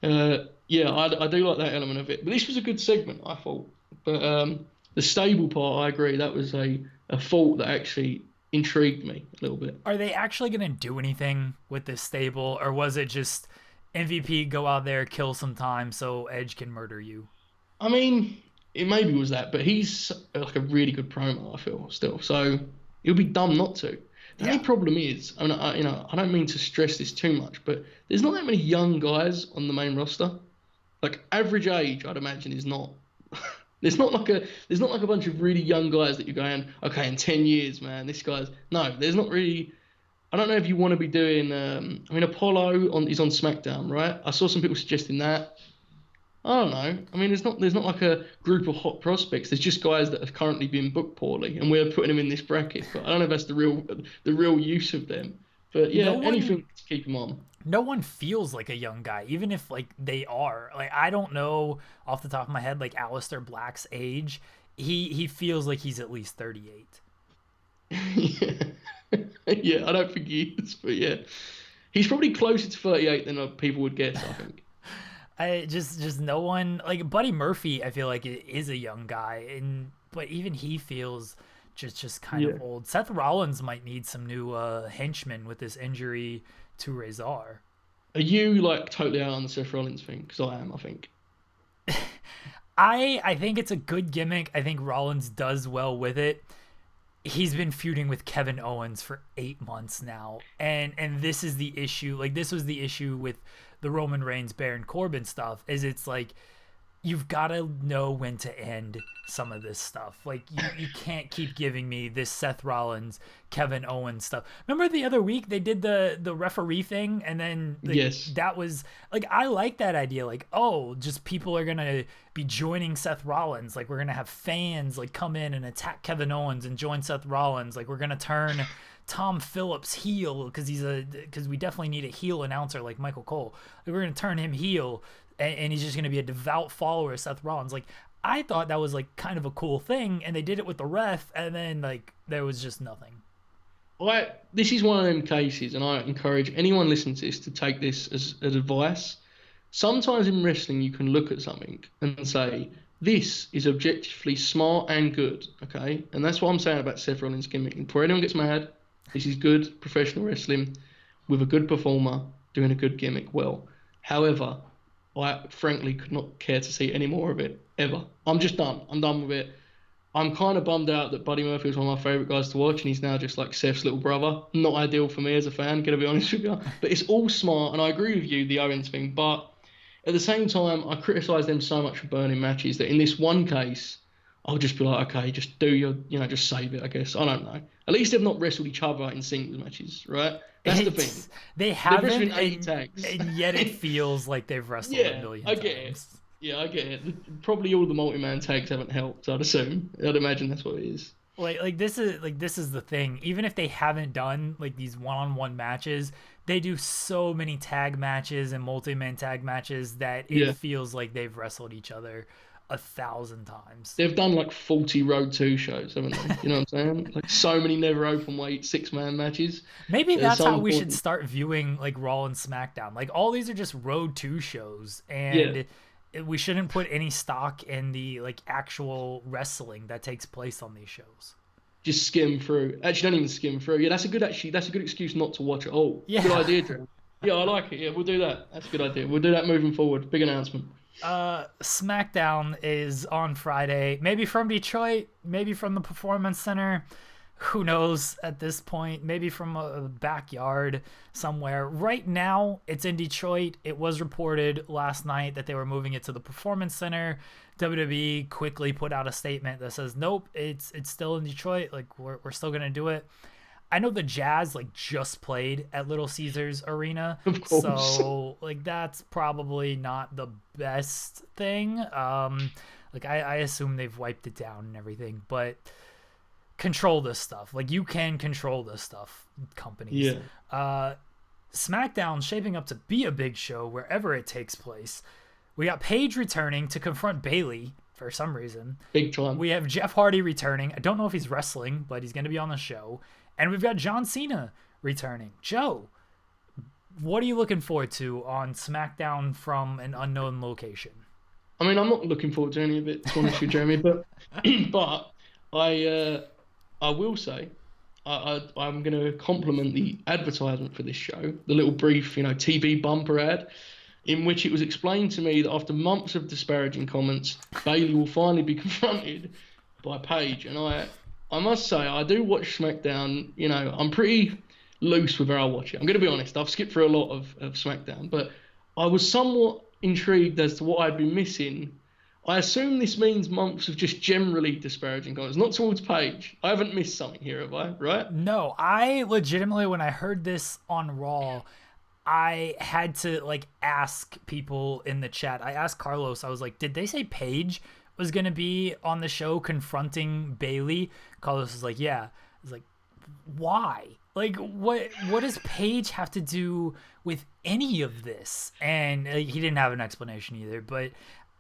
yeah, I do like that element of it. But this was a good segment, I thought. But the stable part, I agree, that was a fault that actually intrigued me a little bit. Are they actually going to do anything with this stable, or was it just MVP go out there, kill some time so Edge can murder you? I mean, it maybe was that, but he's like a really good promo, I feel, still. So it would be dumb not to. The only problem is, I mean, I don't mean to stress this too much, but there's not that many young guys on the main roster. Like, average age, I'd imagine, is not. There's not like a bunch of really young guys that you're going, okay, in 10 years, man, this guy's. No, there's not really. I don't know if you want to be doing. I mean, Apollo is on SmackDown, right? I saw some people suggesting that. I don't know. I mean, there's not like a group of hot prospects. There's just guys that have currently been booked poorly, and we're putting them in this bracket. But I don't know if that's the real use of them. But yeah, anything to keep them on. No one feels like a young guy, even if like they are. Like, I don't know off the top of my head, like Aleister Black's age. He feels like he's at least 38. Yeah. Yeah, I don't think he is, but yeah, he's probably closer to 38 than people would guess, I think. I just no one, like Buddy Murphy, I feel like it is a young guy, but even he feels just kind of old. Seth Rollins might need some new henchmen with this injury to Razor. Are you like totally out on the Seth Rollins thing? Because I am, I think. I think it's a good gimmick. I think Rollins does well with it. He's been feuding with Kevin Owens for 8 months now, and this is the issue. Like, this was the issue with the Roman Reigns, Baron Corbin stuff. Is it's like, you've got to know when to end some of this stuff. Like, you can't keep giving me this Seth Rollins, Kevin Owens stuff. Remember the other week they did the referee thing, and then that was like, I like that idea. Like, oh, just people are gonna be joining Seth Rollins. Like, we're gonna have fans like come in and attack Kevin Owens and join Seth Rollins. Like, we're gonna turn Tom Phillips heel because we definitely need a heel announcer like Michael Cole. Like, we're gonna turn him heel. And he's just going to be a devout follower of Seth Rollins. Like, I thought that was like kind of a cool thing, and they did it with the ref, and then like there was just nothing. This is one of them cases, and I encourage anyone listening to this to take this as advice. Sometimes in wrestling, you can look at something and say, this is objectively smart and good, okay? And that's what I'm saying about Seth Rollins' gimmick. Before anyone gets mad, this is good professional wrestling with a good performer doing a good gimmick well. However, I frankly could not care to see any more of it, ever. I'm just done. I'm done with it. I'm kind of bummed out that Buddy Murphy was one of my favourite guys to watch, and he's now just like Seth's little brother. Not ideal for me as a fan, gonna be honest with you. But it's all smart, and I agree with you, the Owens thing. But at the same time, I criticise them so much for burning matches that in this one case, I'll just be like, okay, just do your, just save it, I guess. I don't know. At least they've not wrestled each other in singles matches, right? That's the thing. They haven't, tags. And yet it feels like they've wrestled a million times. It. Yeah, I get it. Probably all the multi-man tags haven't helped, I'd assume. I'd imagine that's what it is. Like this is the thing. Even if they haven't done like these one-on-one matches, they do so many tag matches and multi-man tag matches that it feels like they've wrestled each other 1,000 times. They've done like 40 Road 2 shows, haven't they? You know what I'm saying? Like, so many never open weight 6-man matches. Maybe that's how we should start viewing like Raw and SmackDown. Like, all these are just Road 2 shows, and we shouldn't put any stock in the like actual wrestling that takes place on these shows. Just skim through. Actually, don't even skim through. Yeah, that's a good excuse not to watch it all. Yeah. Good idea, Drew. Yeah, I like it. Yeah, we'll do that. That's a good idea. We'll do that moving forward. Big announcement. SmackDown is on Friday. Maybe from Detroit, maybe from the Performance Center. Who knows at this point? Maybe from a backyard somewhere. Right now, it's in Detroit. It was reported last night that they were moving it to the Performance Center. WWE quickly put out a statement that says, nope, it's still in Detroit. Like, we're still going to do it. I know the Jazz like just played at Little Caesars Arena, of course. So like that's probably not the best thing. Like I assume they've wiped it down and everything, but control this stuff. Like you can control this stuff, companies. Yeah. SmackDown shaping up to be a big show wherever it takes place. We got Paige returning to confront Bayley for some reason. Big time. We have Jeff Hardy returning. I don't know if he's wrestling, but he's going to be on the show. And we've got John Cena returning. Joe, what are you looking forward to on SmackDown from an unknown location? I mean, I'm not looking forward to any of it, to be honest with you, Jeremy, but I will say I'm going to compliment the advertisement for this show, the little brief, TV bumper ad, in which it was explained to me that after months of disparaging comments, Bayley will finally be confronted by Paige. And I must say, I do watch SmackDown. I'm pretty loose with how I watch it. I'm going to be honest. I've skipped through a lot of SmackDown, but I was somewhat intrigued as to what I'd been missing. I assume this means months of just generally disparaging comments, not towards Paige. I haven't missed something here, have I? Right? No, I legitimately, when I heard this on Raw, I had to ask people in the chat. I asked Carlos, I was like, did they say Paige was going to be on the show confronting Bayley? Carlos was like, yeah. I was like, why? Like, what does Paige have to do with any of this? And he didn't have an explanation either. But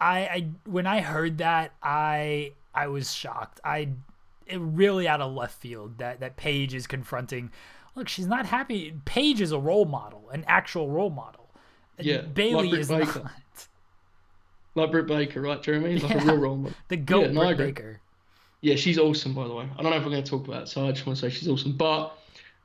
I when I heard that, I was shocked. It really out of left field that Paige is confronting. Look, she's not happy. Paige is a role model, an actual role model. Yeah, Bayley is Baker. not. Like Britt Baker, right, Jeremy? Like a real role model. The GOAT, no, Britt Baker. Yeah, she's awesome, by the way. I don't know if we're going to talk about it, so I just want to say she's awesome. But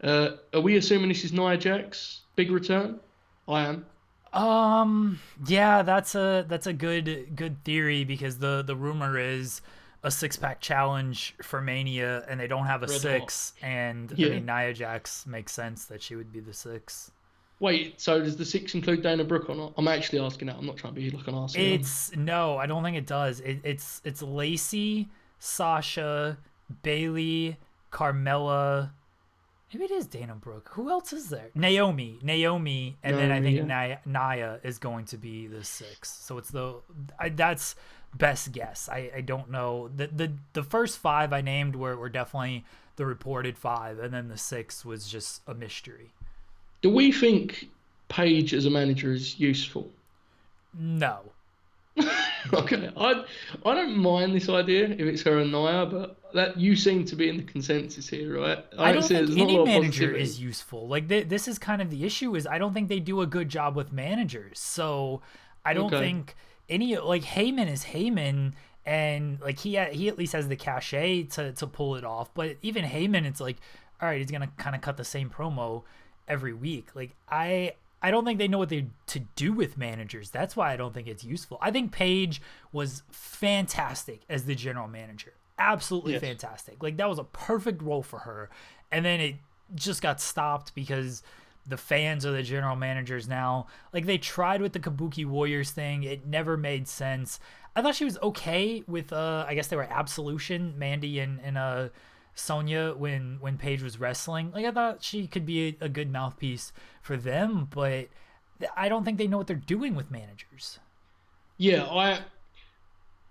are we assuming this is Nia Jax's big return? I am. Yeah, that's a good theory because the rumor is a 6-pack challenge for Mania, and they don't have a Red 6, hot. and Yeah. I mean Nia Jax makes sense that she would be the 6. Wait, so does the 6 include Dana Brooke or not? I'm actually asking that. I'm not trying to be like an arsehole. No, I don't think it does. It's Lacey, Sasha, Bayley, Carmella. Maybe it is Dana Brooke. Who else is there? Naomi, and then I think Nia is going to be the 6. So it's that's best guess. I don't know. The first 5 I named were definitely the reported 5, and then the 6 was just a mystery. Do we think Paige as a manager is useful? No. Okay, I don't mind this idea if it's her and Nia, but that you seem to be in the consensus here, right? I don't think any manager is useful. Like this is kind of the issue. Is I don't think they do a good job with managers. So I don't think any Heyman is Heyman, and he at least has the cachet to pull it off. But even Heyman, it's like, all right, he's gonna kind of cut the same promo every week. Like I don't think they know what to do with managers. That's why I don't think it's useful. I think Paige was fantastic as the general manager. Absolutely fantastic. Like that was a perfect role for her. And then it just got stopped because the fans are the general managers now. Like they tried with the Kabuki Warriors thing. It never made sense. I thought she was okay with I guess they were Absolution, Mandy and Sonya when Paige was wrestling. Like I thought she could be a good mouthpiece for them, but I don't think they know what they're doing with managers. Yeah,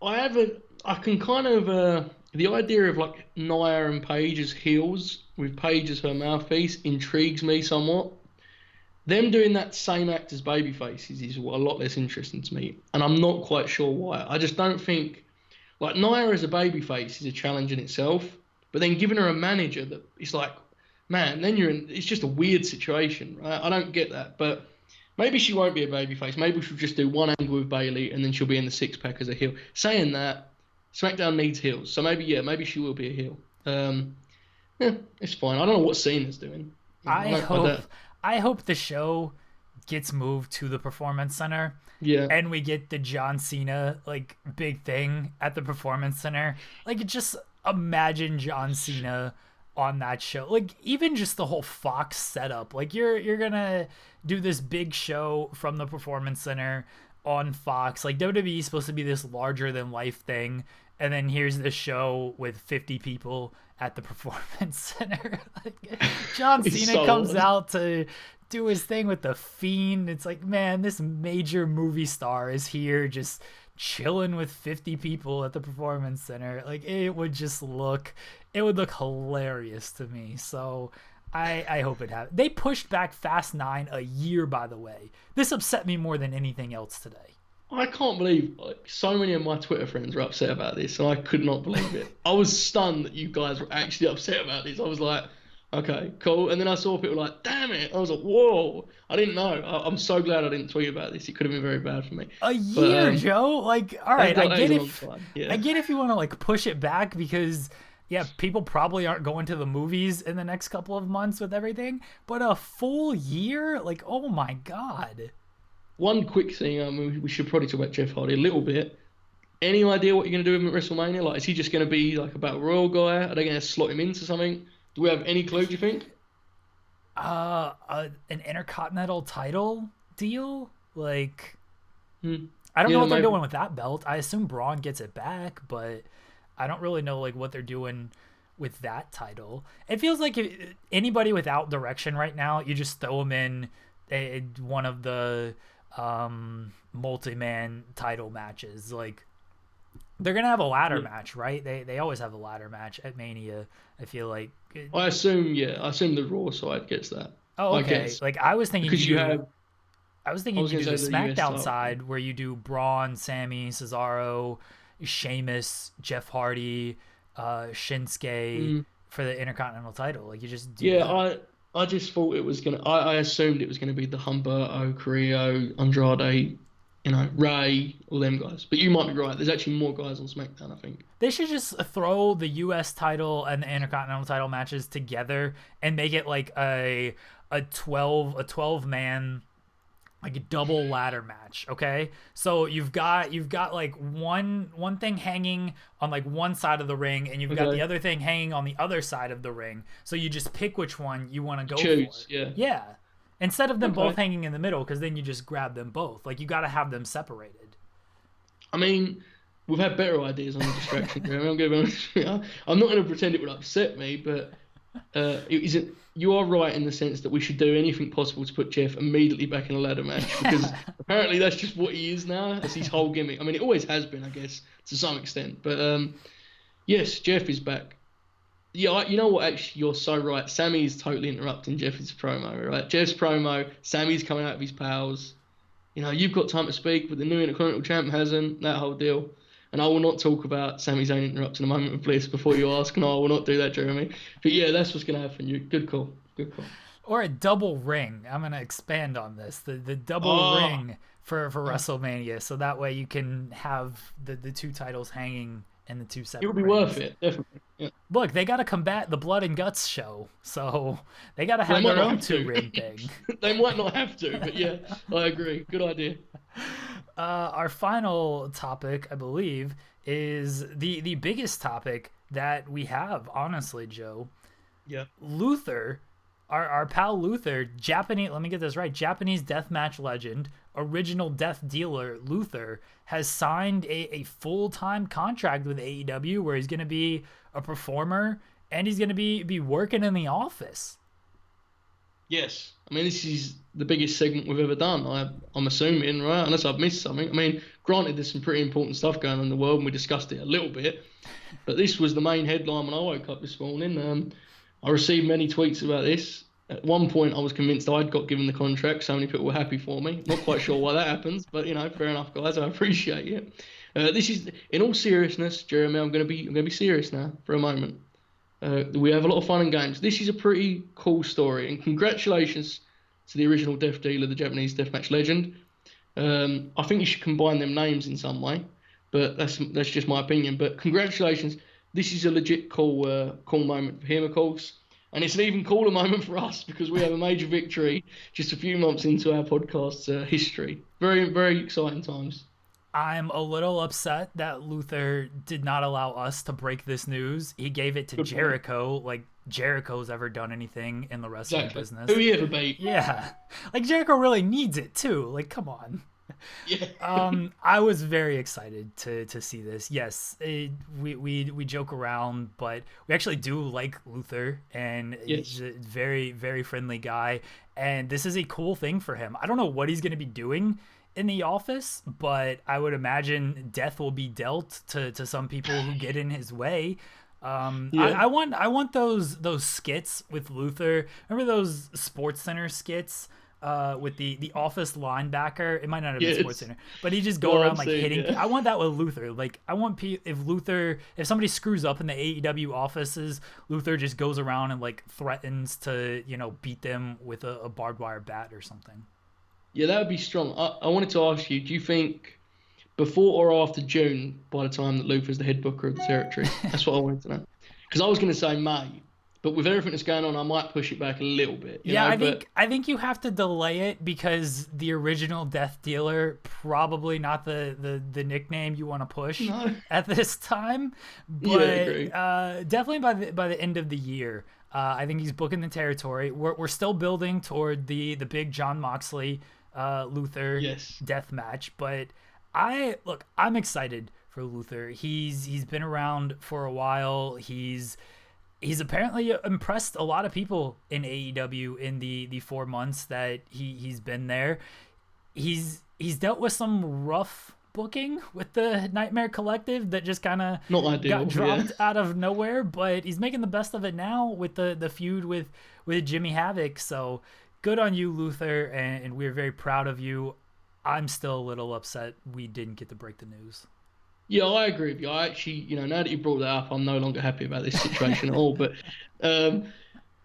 I can kind of the idea of Nia and Paige as heels with Paige as her mouthpiece intrigues me somewhat. Them doing that same act as babyfaces is a lot less interesting to me, and I'm not quite sure why. I just don't think Nia as a babyface is a challenge in itself. But then giving her a manager it's like, man, then it's just a weird situation, right? I don't get that. But Maybe she won't be a babyface. Maybe she'll just do one angle with Bayley and then she'll be in the six-pack as a heel. Saying that, SmackDown needs heels. So maybe she will be a heel. Yeah, it's fine. I don't know what Cena's doing. I hope the show gets moved to the Performance Center. Yeah. And we get the John Cena big thing at the Performance Center. Just imagine John Cena on that show. Even just the whole Fox setup. You're gonna do this big show from the Performance Center on Fox. WWE is supposed to be this larger than life thing, and then here's this show with 50 people at the Performance Center. John Cena comes out to do his thing with the Fiend. It's man, this major movie star is here just chilling with 50 people at the Performance Center. It would look hilarious to me. So I hope it happens. They pushed back Fast 9 a year, by the way. This upset me more than anything else today. I can't believe so many of my Twitter friends were upset about this, and I could not believe it. I was stunned that you guys were actually upset about this. I was like, okay, cool. And then I saw people damn it. I was like, whoa. I didn't know. I'm so glad I didn't tweet about this. It could have been very bad for me. A year, Joe? All right, I get if you want to push it back because, yeah, people probably aren't going to the movies in the next couple of months with everything. But a full year? Oh, my God. One quick thing, we should probably talk about Jeff Hardy a little bit. Any idea what you're going to do with him at WrestleMania? Is he just going to be a Battle Royal guy? Are they going to slot him into something? Do we have any clue, do you think? An Intercontinental title deal? I don't know what they're doing with that belt. I assume Braun gets it back, but I don't really know what they're doing with that title. It feels like anybody without direction right now, you just throw them in one of the multi-man title matches. They're gonna have a ladder match, right? They always have a ladder match at Mania. I feel like. I assume the Raw side gets that. Oh, okay. I was thinking because I was thinking you do the SmackDown side where you do Braun, Sammy, Cesaro, Sheamus, Jeff Hardy, Shinsuke for the Intercontinental title. You just do that. I just thought it was gonna. I assumed it was gonna be the Humberto, Carrillo, Andrade, Ray, all them guys. But you might be right. There's actually more guys on SmackDown, I think. They should just throw the U.S. title and the Intercontinental title matches together and make it a 12-man double ladder match. Okay, so you've got one thing hanging on one side of the ring, and you've got the other thing hanging on the other side of the ring. So you just pick which one you want to go for. Yeah. Instead of them both hanging in the middle, because then you just grab them both. You got to have them separated. I mean, we've had better ideas on the distraction. I'm not going to pretend it would upset me, but you are right in the sense that we should do anything possible to put Jeff immediately back in a ladder match, because apparently that's just what he is now. That's his whole gimmick. I mean, it always has been, I guess, to some extent. But yes, Jeff is back. Yeah, you know what? Actually, you're so right. Sammy's totally interrupting Jeff's promo, right? Jeff's promo, Sammy's coming out of his pals. You've got time to speak, but the new Intercontinental Champ hasn't. That whole deal. And I will not talk about Sami Zayn interrupting a moment of bliss before you ask. No, I will not do that, Jeremy. But yeah, that's what's going to happen. Good call. Or a double ring. I'm going to expand on this. The double ring for WrestleMania. So that way you can have the two titles hanging in the two separate It would be rings. worth it, definitely. Yeah. Look, they got to combat the Blood and Guts show. So they got to have their own two-ring thing. They might not have to, but yeah, I agree. Good idea. Our final topic, I believe, is the biggest topic that we have, honestly, Joe. Yeah. Luther, our pal Luther, Japanese, let me get this right, Japanese deathmatch legend, original death dealer Luther, has signed a full-time contract with AEW where he's going to be a performer and he's going to be working in the office. Yes. I mean, this is the biggest segment we've ever done, I'm assuming, right? Unless I've missed something. I mean, granted, there's some pretty important stuff going on in the world, and we discussed it a little bit. But this was the main headline when I woke up this morning. I received many tweets about this. At one point, I was convinced I'd got given the contract. So many people were happy for me. Not quite sure why that happens, but, fair enough, guys. I appreciate it. This is, in all seriousness, Jeremy, I'm going to be serious now for a moment. We have a lot of fun and games. This is a pretty cool story, and congratulations to the original Death Dealer, the Japanese deathmatch legend. I think you should combine them names in some way, but that's just my opinion. But congratulations. This is a legit cool moment for him, of course. And it's an even cooler moment for us because we have a major victory just a few months into our podcast's history. Very, very exciting times. I'm a little upset that Luther did not allow us to break this news. He gave it to Jericho. Like, Jericho's ever done anything in the wrestling business. Who he ever beat. Yeah. Like, Jericho really needs it, too. Like, come on. Yeah. I was very excited to see this. Yes, we joke around, but we actually do like Luther, and he's a very, very friendly guy. And this is a cool thing for him. I don't know what he's going to be doing in the office, but I would imagine death will be dealt to some people who get in his way. I want those skits with Luther. Remember those Sports Center skits? With the office linebacker, it might not have been Sports Center, but he just go around like hitting. Yeah. I want that with Luther. Like, I want if somebody screws up in the AEW offices, Luther just goes around and like threatens to beat them with a barbed wire bat or something. Yeah, that would be strong. I wanted to ask you, do you think before or after June, by the time that Luther's the head booker of the territory? That's what I wanted to know. Because I was going to say May. But with everything that's going on, I might push it back a little bit. I think you have to delay it because the original Death Dealer, probably not the nickname you want to push at this time. But definitely by the end of the year, I think he's booking the territory. We're still building toward the big Jon Moxley Luther death match. But I'm excited for Luther. He's been around for a while. He's apparently impressed a lot of people in AEW in the 4 months that he's been there. He's dealt with some rough booking with the Nightmare Collective that just kind of got dropped out of nowhere, but he's making the best of it now with the feud with Jimmy Havoc. So good on you, Luther, and we're very proud of you. I'm still a little upset we didn't get to break the news. Yeah, I agree with you. I actually, now that you brought that up, I'm no longer happy about this situation at all. But,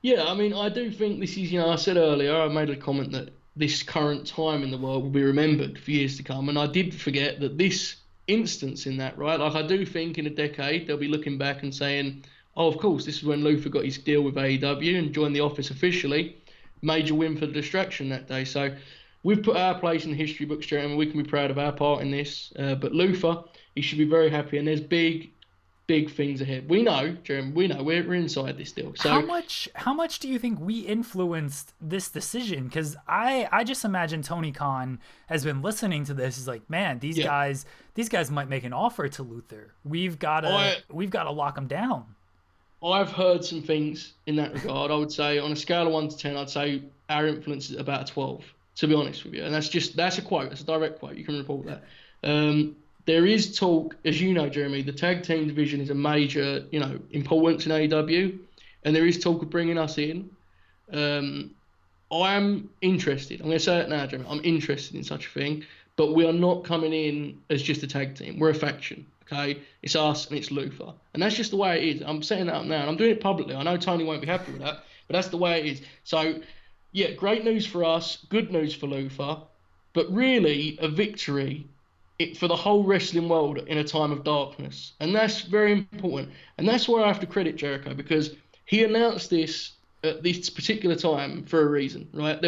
yeah, I mean, I do think this is, I said earlier, I made a comment that this current time in the world will be remembered for years to come. And I did forget that this instance in that, right? Like, I do think in a decade, they'll be looking back and saying, oh, of course, this is when Luther got his deal with AEW and joined the office officially. Major win for the distraction that day. So we've put our place in the history books, Jeremy. We can be proud of our part in this. But Luther, he should be very happy, and there's big things ahead. We know, Jeremy. We know we're inside this deal. So how much do you think we influenced this decision? Because I just imagine Tony Khan has been listening to this. He's like, man, these guys might make an offer to Luther. We've got to lock them down. I've heard some things in that regard. I would say on a scale of 1 to 10, I'd say our influence is about a 12. To be honest with you, and that's a quote. That's a direct quote. You can report that. There is talk, as you know, Jeremy, the tag team division is a major, importance in AEW, and there is talk of bringing us in. I'm interested. I'm going to say it now, Jeremy. I'm interested in such a thing, but we are not coming in as just a tag team. We're a faction, okay? It's us and it's Luther, and that's just the way it is. I'm setting that up now, and I'm doing it publicly. I know Tony won't be happy with that, but that's the way it is. So, yeah, great news for us, good news for Luther, but really a victory for the whole wrestling world in a time of darkness. And that's very important. And that's where I have to credit Jericho, because he announced this at this particular time for a reason, right?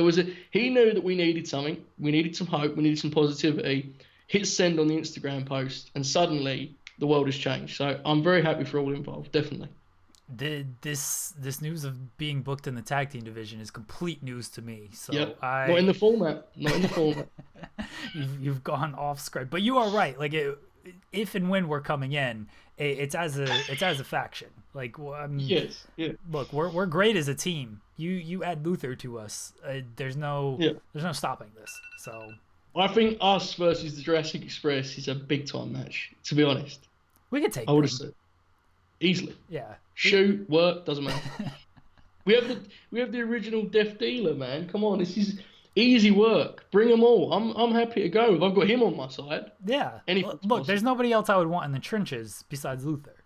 He knew that we needed something. We needed some hope. We needed some positivity. Hit send on the Instagram post, and suddenly the world has changed. So I'm very happy for all involved, definitely. This news of being booked in the tag team division is complete news to me. So not in the format. You've gone off script, but you are right. Like, if and when we're coming in, it's as a faction. Like, Look, we're great as a team. You add Luther to us. There's no stopping this. So I think us versus the Jurassic Express is a big time match. To be honest, we could take. I would have said easily. Yeah. Shoot, work, doesn't matter. we have the original Death Dealer, man. Come on, this is easy work. Bring them all. I'm happy to go. If I've got him on my side. Yeah. Look, there's nobody else I would want in the trenches besides Luther.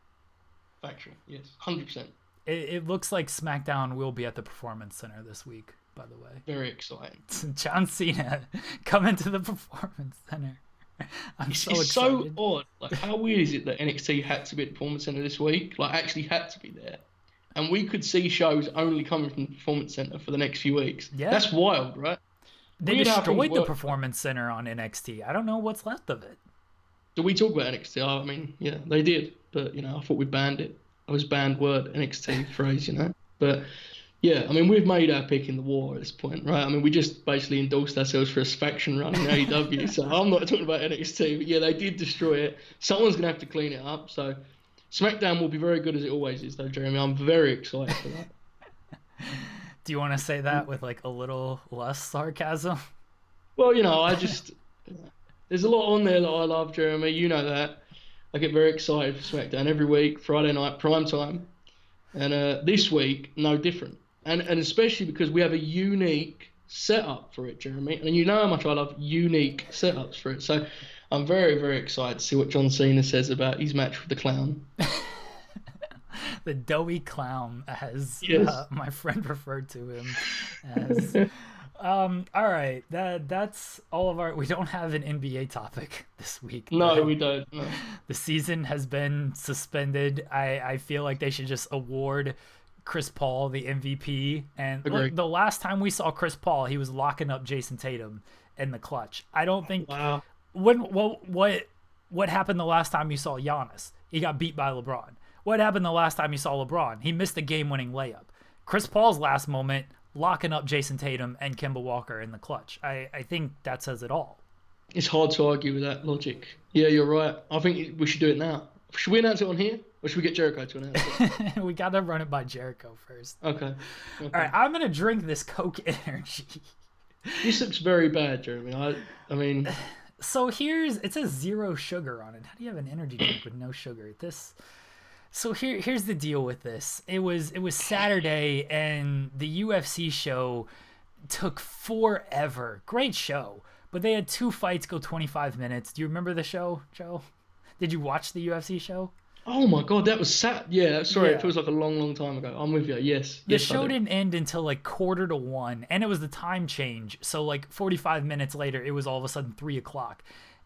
Factual, yes, 100%. It looks like SmackDown will be at the Performance Center this week, by the way. Very exciting. John Cena coming to the Performance Center. It's excited. so odd. Like, how weird is it that NXT had to be at the Performance Center this week? Like, actually had to be there. And we could see shows only coming from the Performance Center for the next few weeks. Yeah. That's wild, right? They destroyed the Performance Center on NXT. I don't know what's left of it. Do we talk about NXT? I mean, yeah, they did. But, you know, I thought we banned it. I was banned word, NXT phrase, you know. But, yeah, I mean, we've made our pick in the war at this point, right? I mean, we just basically endorsed ourselves for a faction run in AEW. So I'm not talking about NXT. But, yeah, they did destroy it. Someone's going to have to clean it up. So SmackDown will be very good as it always is, though, Jeremy. I'm very excited for that. Do you want to say that with like a little less sarcasm? Well, you know, there's a lot on there that I love, Jeremy. You know that. I get very excited for SmackDown every week, Friday night, prime time. And this week, no different. And especially because we have a unique setup for it, Jeremy. And you know how much I love unique setups for it. So I'm very, very excited to see what John Cena says about his match with the Clown. The doughy clown, as Yes. my friend referred to him as. All right, that's all of our. We don't have an NBA topic this week. No, we don't. No. The season has been suspended. I feel like they should just award Chris Paul the MVP. And look, the last time we saw Chris Paul, he was locking up Jason Tatum in the clutch. I don't think. Wow. What happened the last time you saw Giannis? He got beat by LeBron. What happened the last time you saw LeBron? He missed a game-winning layup. Chris Paul's last moment, locking up Jason Tatum and Kemba Walker in the clutch. I think that says it all. It's hard to argue with that logic. Yeah, you're right. I think we should do it now. Should we announce it on here? Or should we get Jericho to announce it? We got to run it by Jericho first. Okay. All right, I'm going to drink this Coke Energy. This looks very bad, Jeremy. I mean... So it says 0 sugar on it. How do you have an energy drink with no sugar? So here's the deal with this. It was Saturday, and the UFC show took forever. Great show, but they had 2 fights go 25 minutes. Do you remember the show, Joe? Did you watch the UFC show? Oh my God, that was Yeah, sorry, It feels like a long, long time ago. I'm with you. Yes. The show didn't end until like 1:45, and it was the time change. So like 45 minutes later, it was all of a sudden 3:00.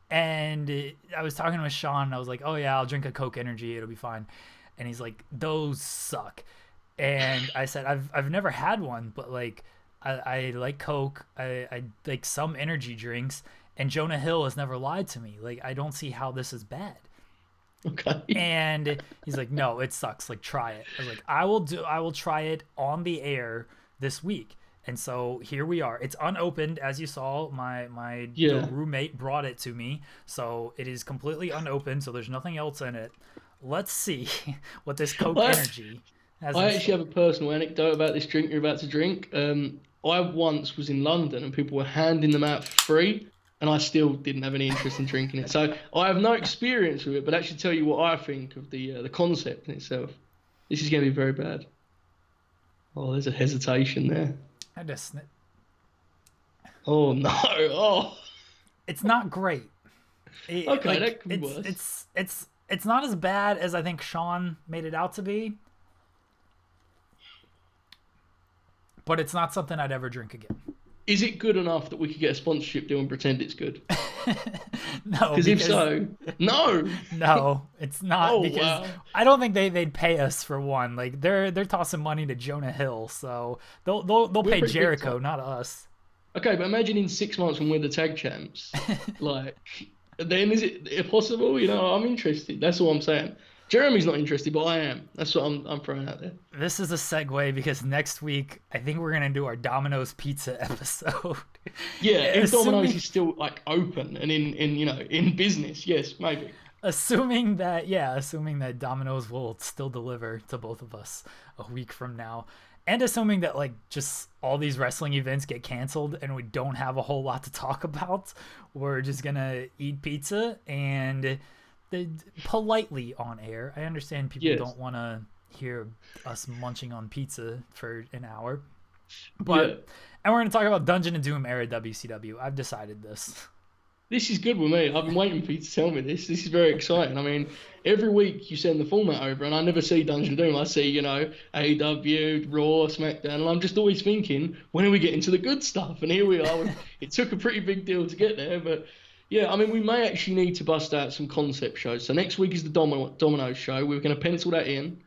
And I was talking with Sean, and I was like, "Oh yeah, I'll drink a Coke Energy. It'll be fine." And he's like, "Those suck." And I said, "I've never had one, but like I like Coke. I like some energy drinks." And Jonah Hill has never lied to me. Like, I don't see how this is bad. Okay. And he's like, "No, it sucks. Like, try it." I was like, I will try it on the air this week. And so here we are. It's unopened, as you saw. My roommate brought it to me, so it is completely unopened. So there's nothing else in it. Let's see what this Coke Energy has. I actually have a personal anecdote about this drink you're about to drink. I once was in London and people were handing them out for free, and I still didn't have any interest in drinking it. So I have no experience with it, but actually tell you what I think of the concept in itself. This is going to be very bad. Oh, there's a hesitation there. I just snip. Oh no! Oh, it's not great. Okay, that could be worse. It's not as bad as I think Sean made it out to be, but it's not something I'd ever drink again. Is it good enough that we could get a sponsorship deal and pretend it's good? No, because if so, no. No, it's not. Oh, because wow. I don't think they'd pay us for one. Like they're tossing money to Jonah Hill, so they'll pay Jericho, not us. Okay, but imagine in 6 months when we're the tag champs, like, then is it possible? You know, I'm interested. That's all I'm saying. Jeremy's not interested, but I am. That's what I'm throwing out there. This is a segue because next week I think we're gonna do our Domino's Pizza episode. Yeah, if Domino's is still like open and in business, yes, maybe. Assuming that Domino's will still deliver to both of us a week from now, and assuming that like just all these wrestling events get canceled and we don't have a whole lot to talk about, we're just gonna eat pizza and politely on air. I understand people don't want to hear us munching on pizza for an hour, but and we're going to talk about Dungeon and Doom era WCW. I've decided this. This is good with me. I've been waiting for you to tell me this. This is very exciting. I mean, every week you send the format over, and I never see Dungeon Doom. I see, AEW, Raw, SmackDown, and I'm just always thinking, when are we getting to the good stuff? And here we are. It took a pretty big deal to get there, but yeah, I mean, we may actually need to bust out some concept shows. So next week is the Dominoes show. We're going to pencil that in,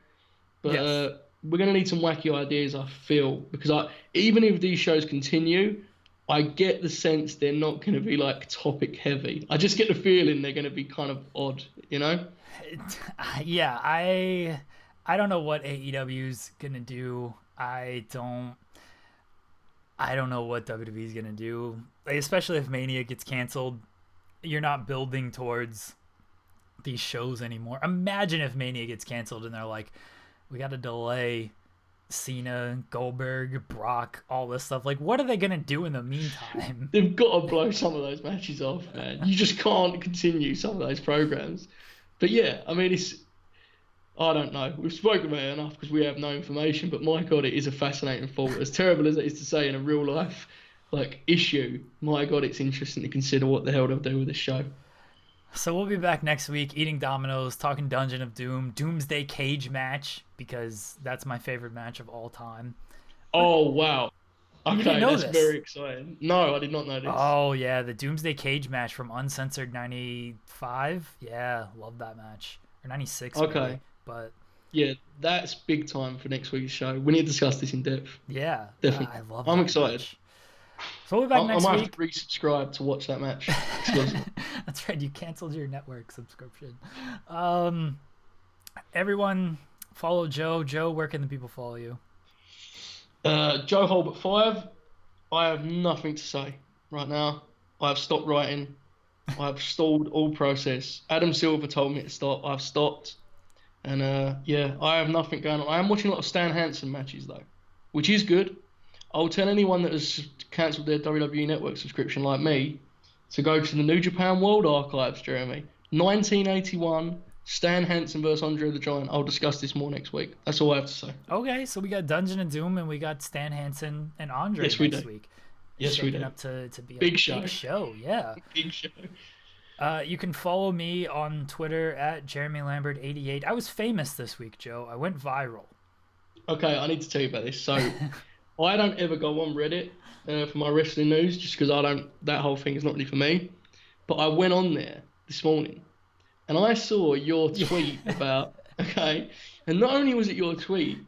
but Yes. we're going to need some wacky ideas, I feel, because even if these shows continue, I get the sense they're not going to be like topic heavy. I just get the feeling they're going to be kind of odd, Yeah, I don't know what AEW's gonna do. I don't know what WWE's gonna do. Like, especially if Mania gets canceled, you're not building towards these shows anymore. Imagine if Mania gets canceled and they're like, we got to delay Cena, Goldberg, Brock, all this stuff. Like, what are they gonna do in the meantime? They've got to blow some of those matches off, man. You just can't continue some of those programs. But yeah, I mean, I don't know. We've spoken about it enough because we have no information, but my God, it is a fascinating thought. As terrible as it is to say in a real life issue, my God, it's interesting to consider what the hell they'll do with this show. So we'll be back next week eating Dominoes, talking Dungeon of Doom, Doomsday Cage match, because that's my favorite match of all time. Oh, wow. You Okay, didn't know that's this? very exciting. No, I did not know this. Oh, yeah, the Doomsday Cage match from Uncensored 95. Yeah, love that match. Or 96, Okay. maybe, but Yeah, that's big time for next week's show. We need to discuss this in depth. yeah, Definitely. I love I'm that excited. match. So we'll be back I next might week. have to resubscribe to watch that match. That's right, you canceled your network subscription. Everyone follow Joe. Joe, where can the people follow you? Joe Hulbert 5. I have nothing to say right now. I've stopped writing. I've stalled all process. Adam Silver told me to stop. I've stopped. And yeah, I have nothing going on. I am watching a lot of Stan Hansen matches though, which is good. I'll tell anyone that has cancelled their WWE Network subscription like me to go to the New Japan World Archives, Jeremy. 1981, Stan Hansen versus Andre the Giant. I'll discuss this more next week. That's all I have to say. Okay, so we got Dungeon of Doom and we got Stan Hansen and Andre Yes, we next do. week. Yes, we Shaping do. up to be a Big show. Big show, yeah. Big show. You can follow me on Twitter at Jeremy Lambert 88. I was famous this week, Joe. I went viral. Okay, I need to tell you about this. So, I don't ever go on Reddit for my wrestling news just because that whole thing is not really for me. But I went on there this morning and I saw your tweet about, okay, and not only was it your tweet,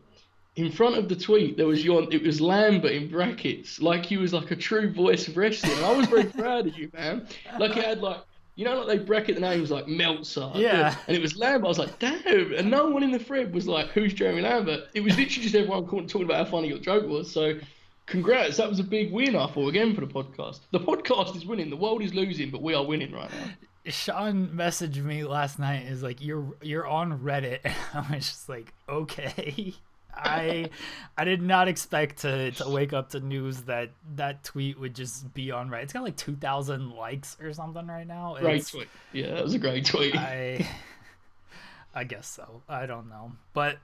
in front of the tweet it was Lambert in brackets, like he was like a true voice of wrestling. And I was very proud of you, man. Like it had like they bracket the names like Meltzer. Yeah. And it was Lambert. I was like, damn. And no one in the thread was like, who's Jeremy Lambert? It was literally just everyone talking about how funny your joke was. So congrats. That was a big win, I thought, again, for the podcast. The podcast is winning. The world is losing, but we are winning right now. Sean messaged me last night, is like, you're on Reddit. And I was just like, okay. I did not expect to wake up to news that tweet would just be on Reddit. It's got like 2,000 likes or something right now. Great tweet. Yeah, that was a great tweet. I guess so. I don't know. But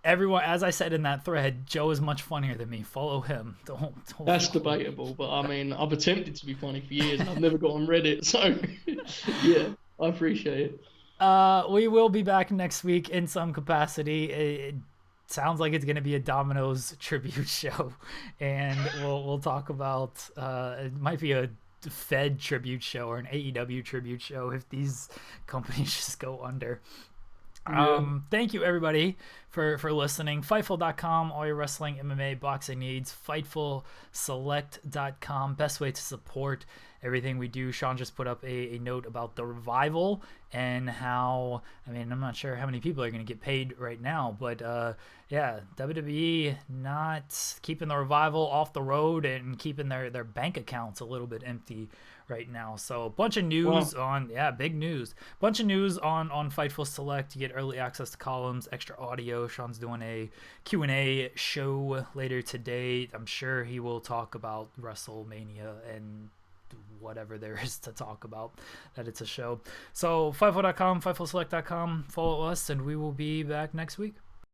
everyone, as I said in that thread, Joe is much funnier than me. Follow him. Don't That's debatable, but I mean, I've attempted to be funny for years and I've never got on Reddit. So, yeah, I appreciate it. We will be back next week in some capacity. It sounds like it's going to be a Domino's tribute show, and we'll talk about it might be a Fed tribute show or an AEW tribute show if these companies just go under. Yeah. Thank you everybody for listening. Fightful.com, all your wrestling, MMA, boxing needs. Fightfulselect.com, best way to support everything we do. Sean just put up a note about the revival and how, I mean, I'm not sure how many people are going to get paid right now, but yeah, WWE not keeping the revival off the road and keeping their bank accounts a little bit empty right now. So a bunch of news on, big news. Bunch of news on Fightful Select. You get early access to columns, extra audio. Sean's doing a Q&A show later today. I'm sure he will talk about WrestleMania and whatever there is to talk about, that it's a show. So Fightful.com, FightfulSelect.com, follow us, and we will be back next week.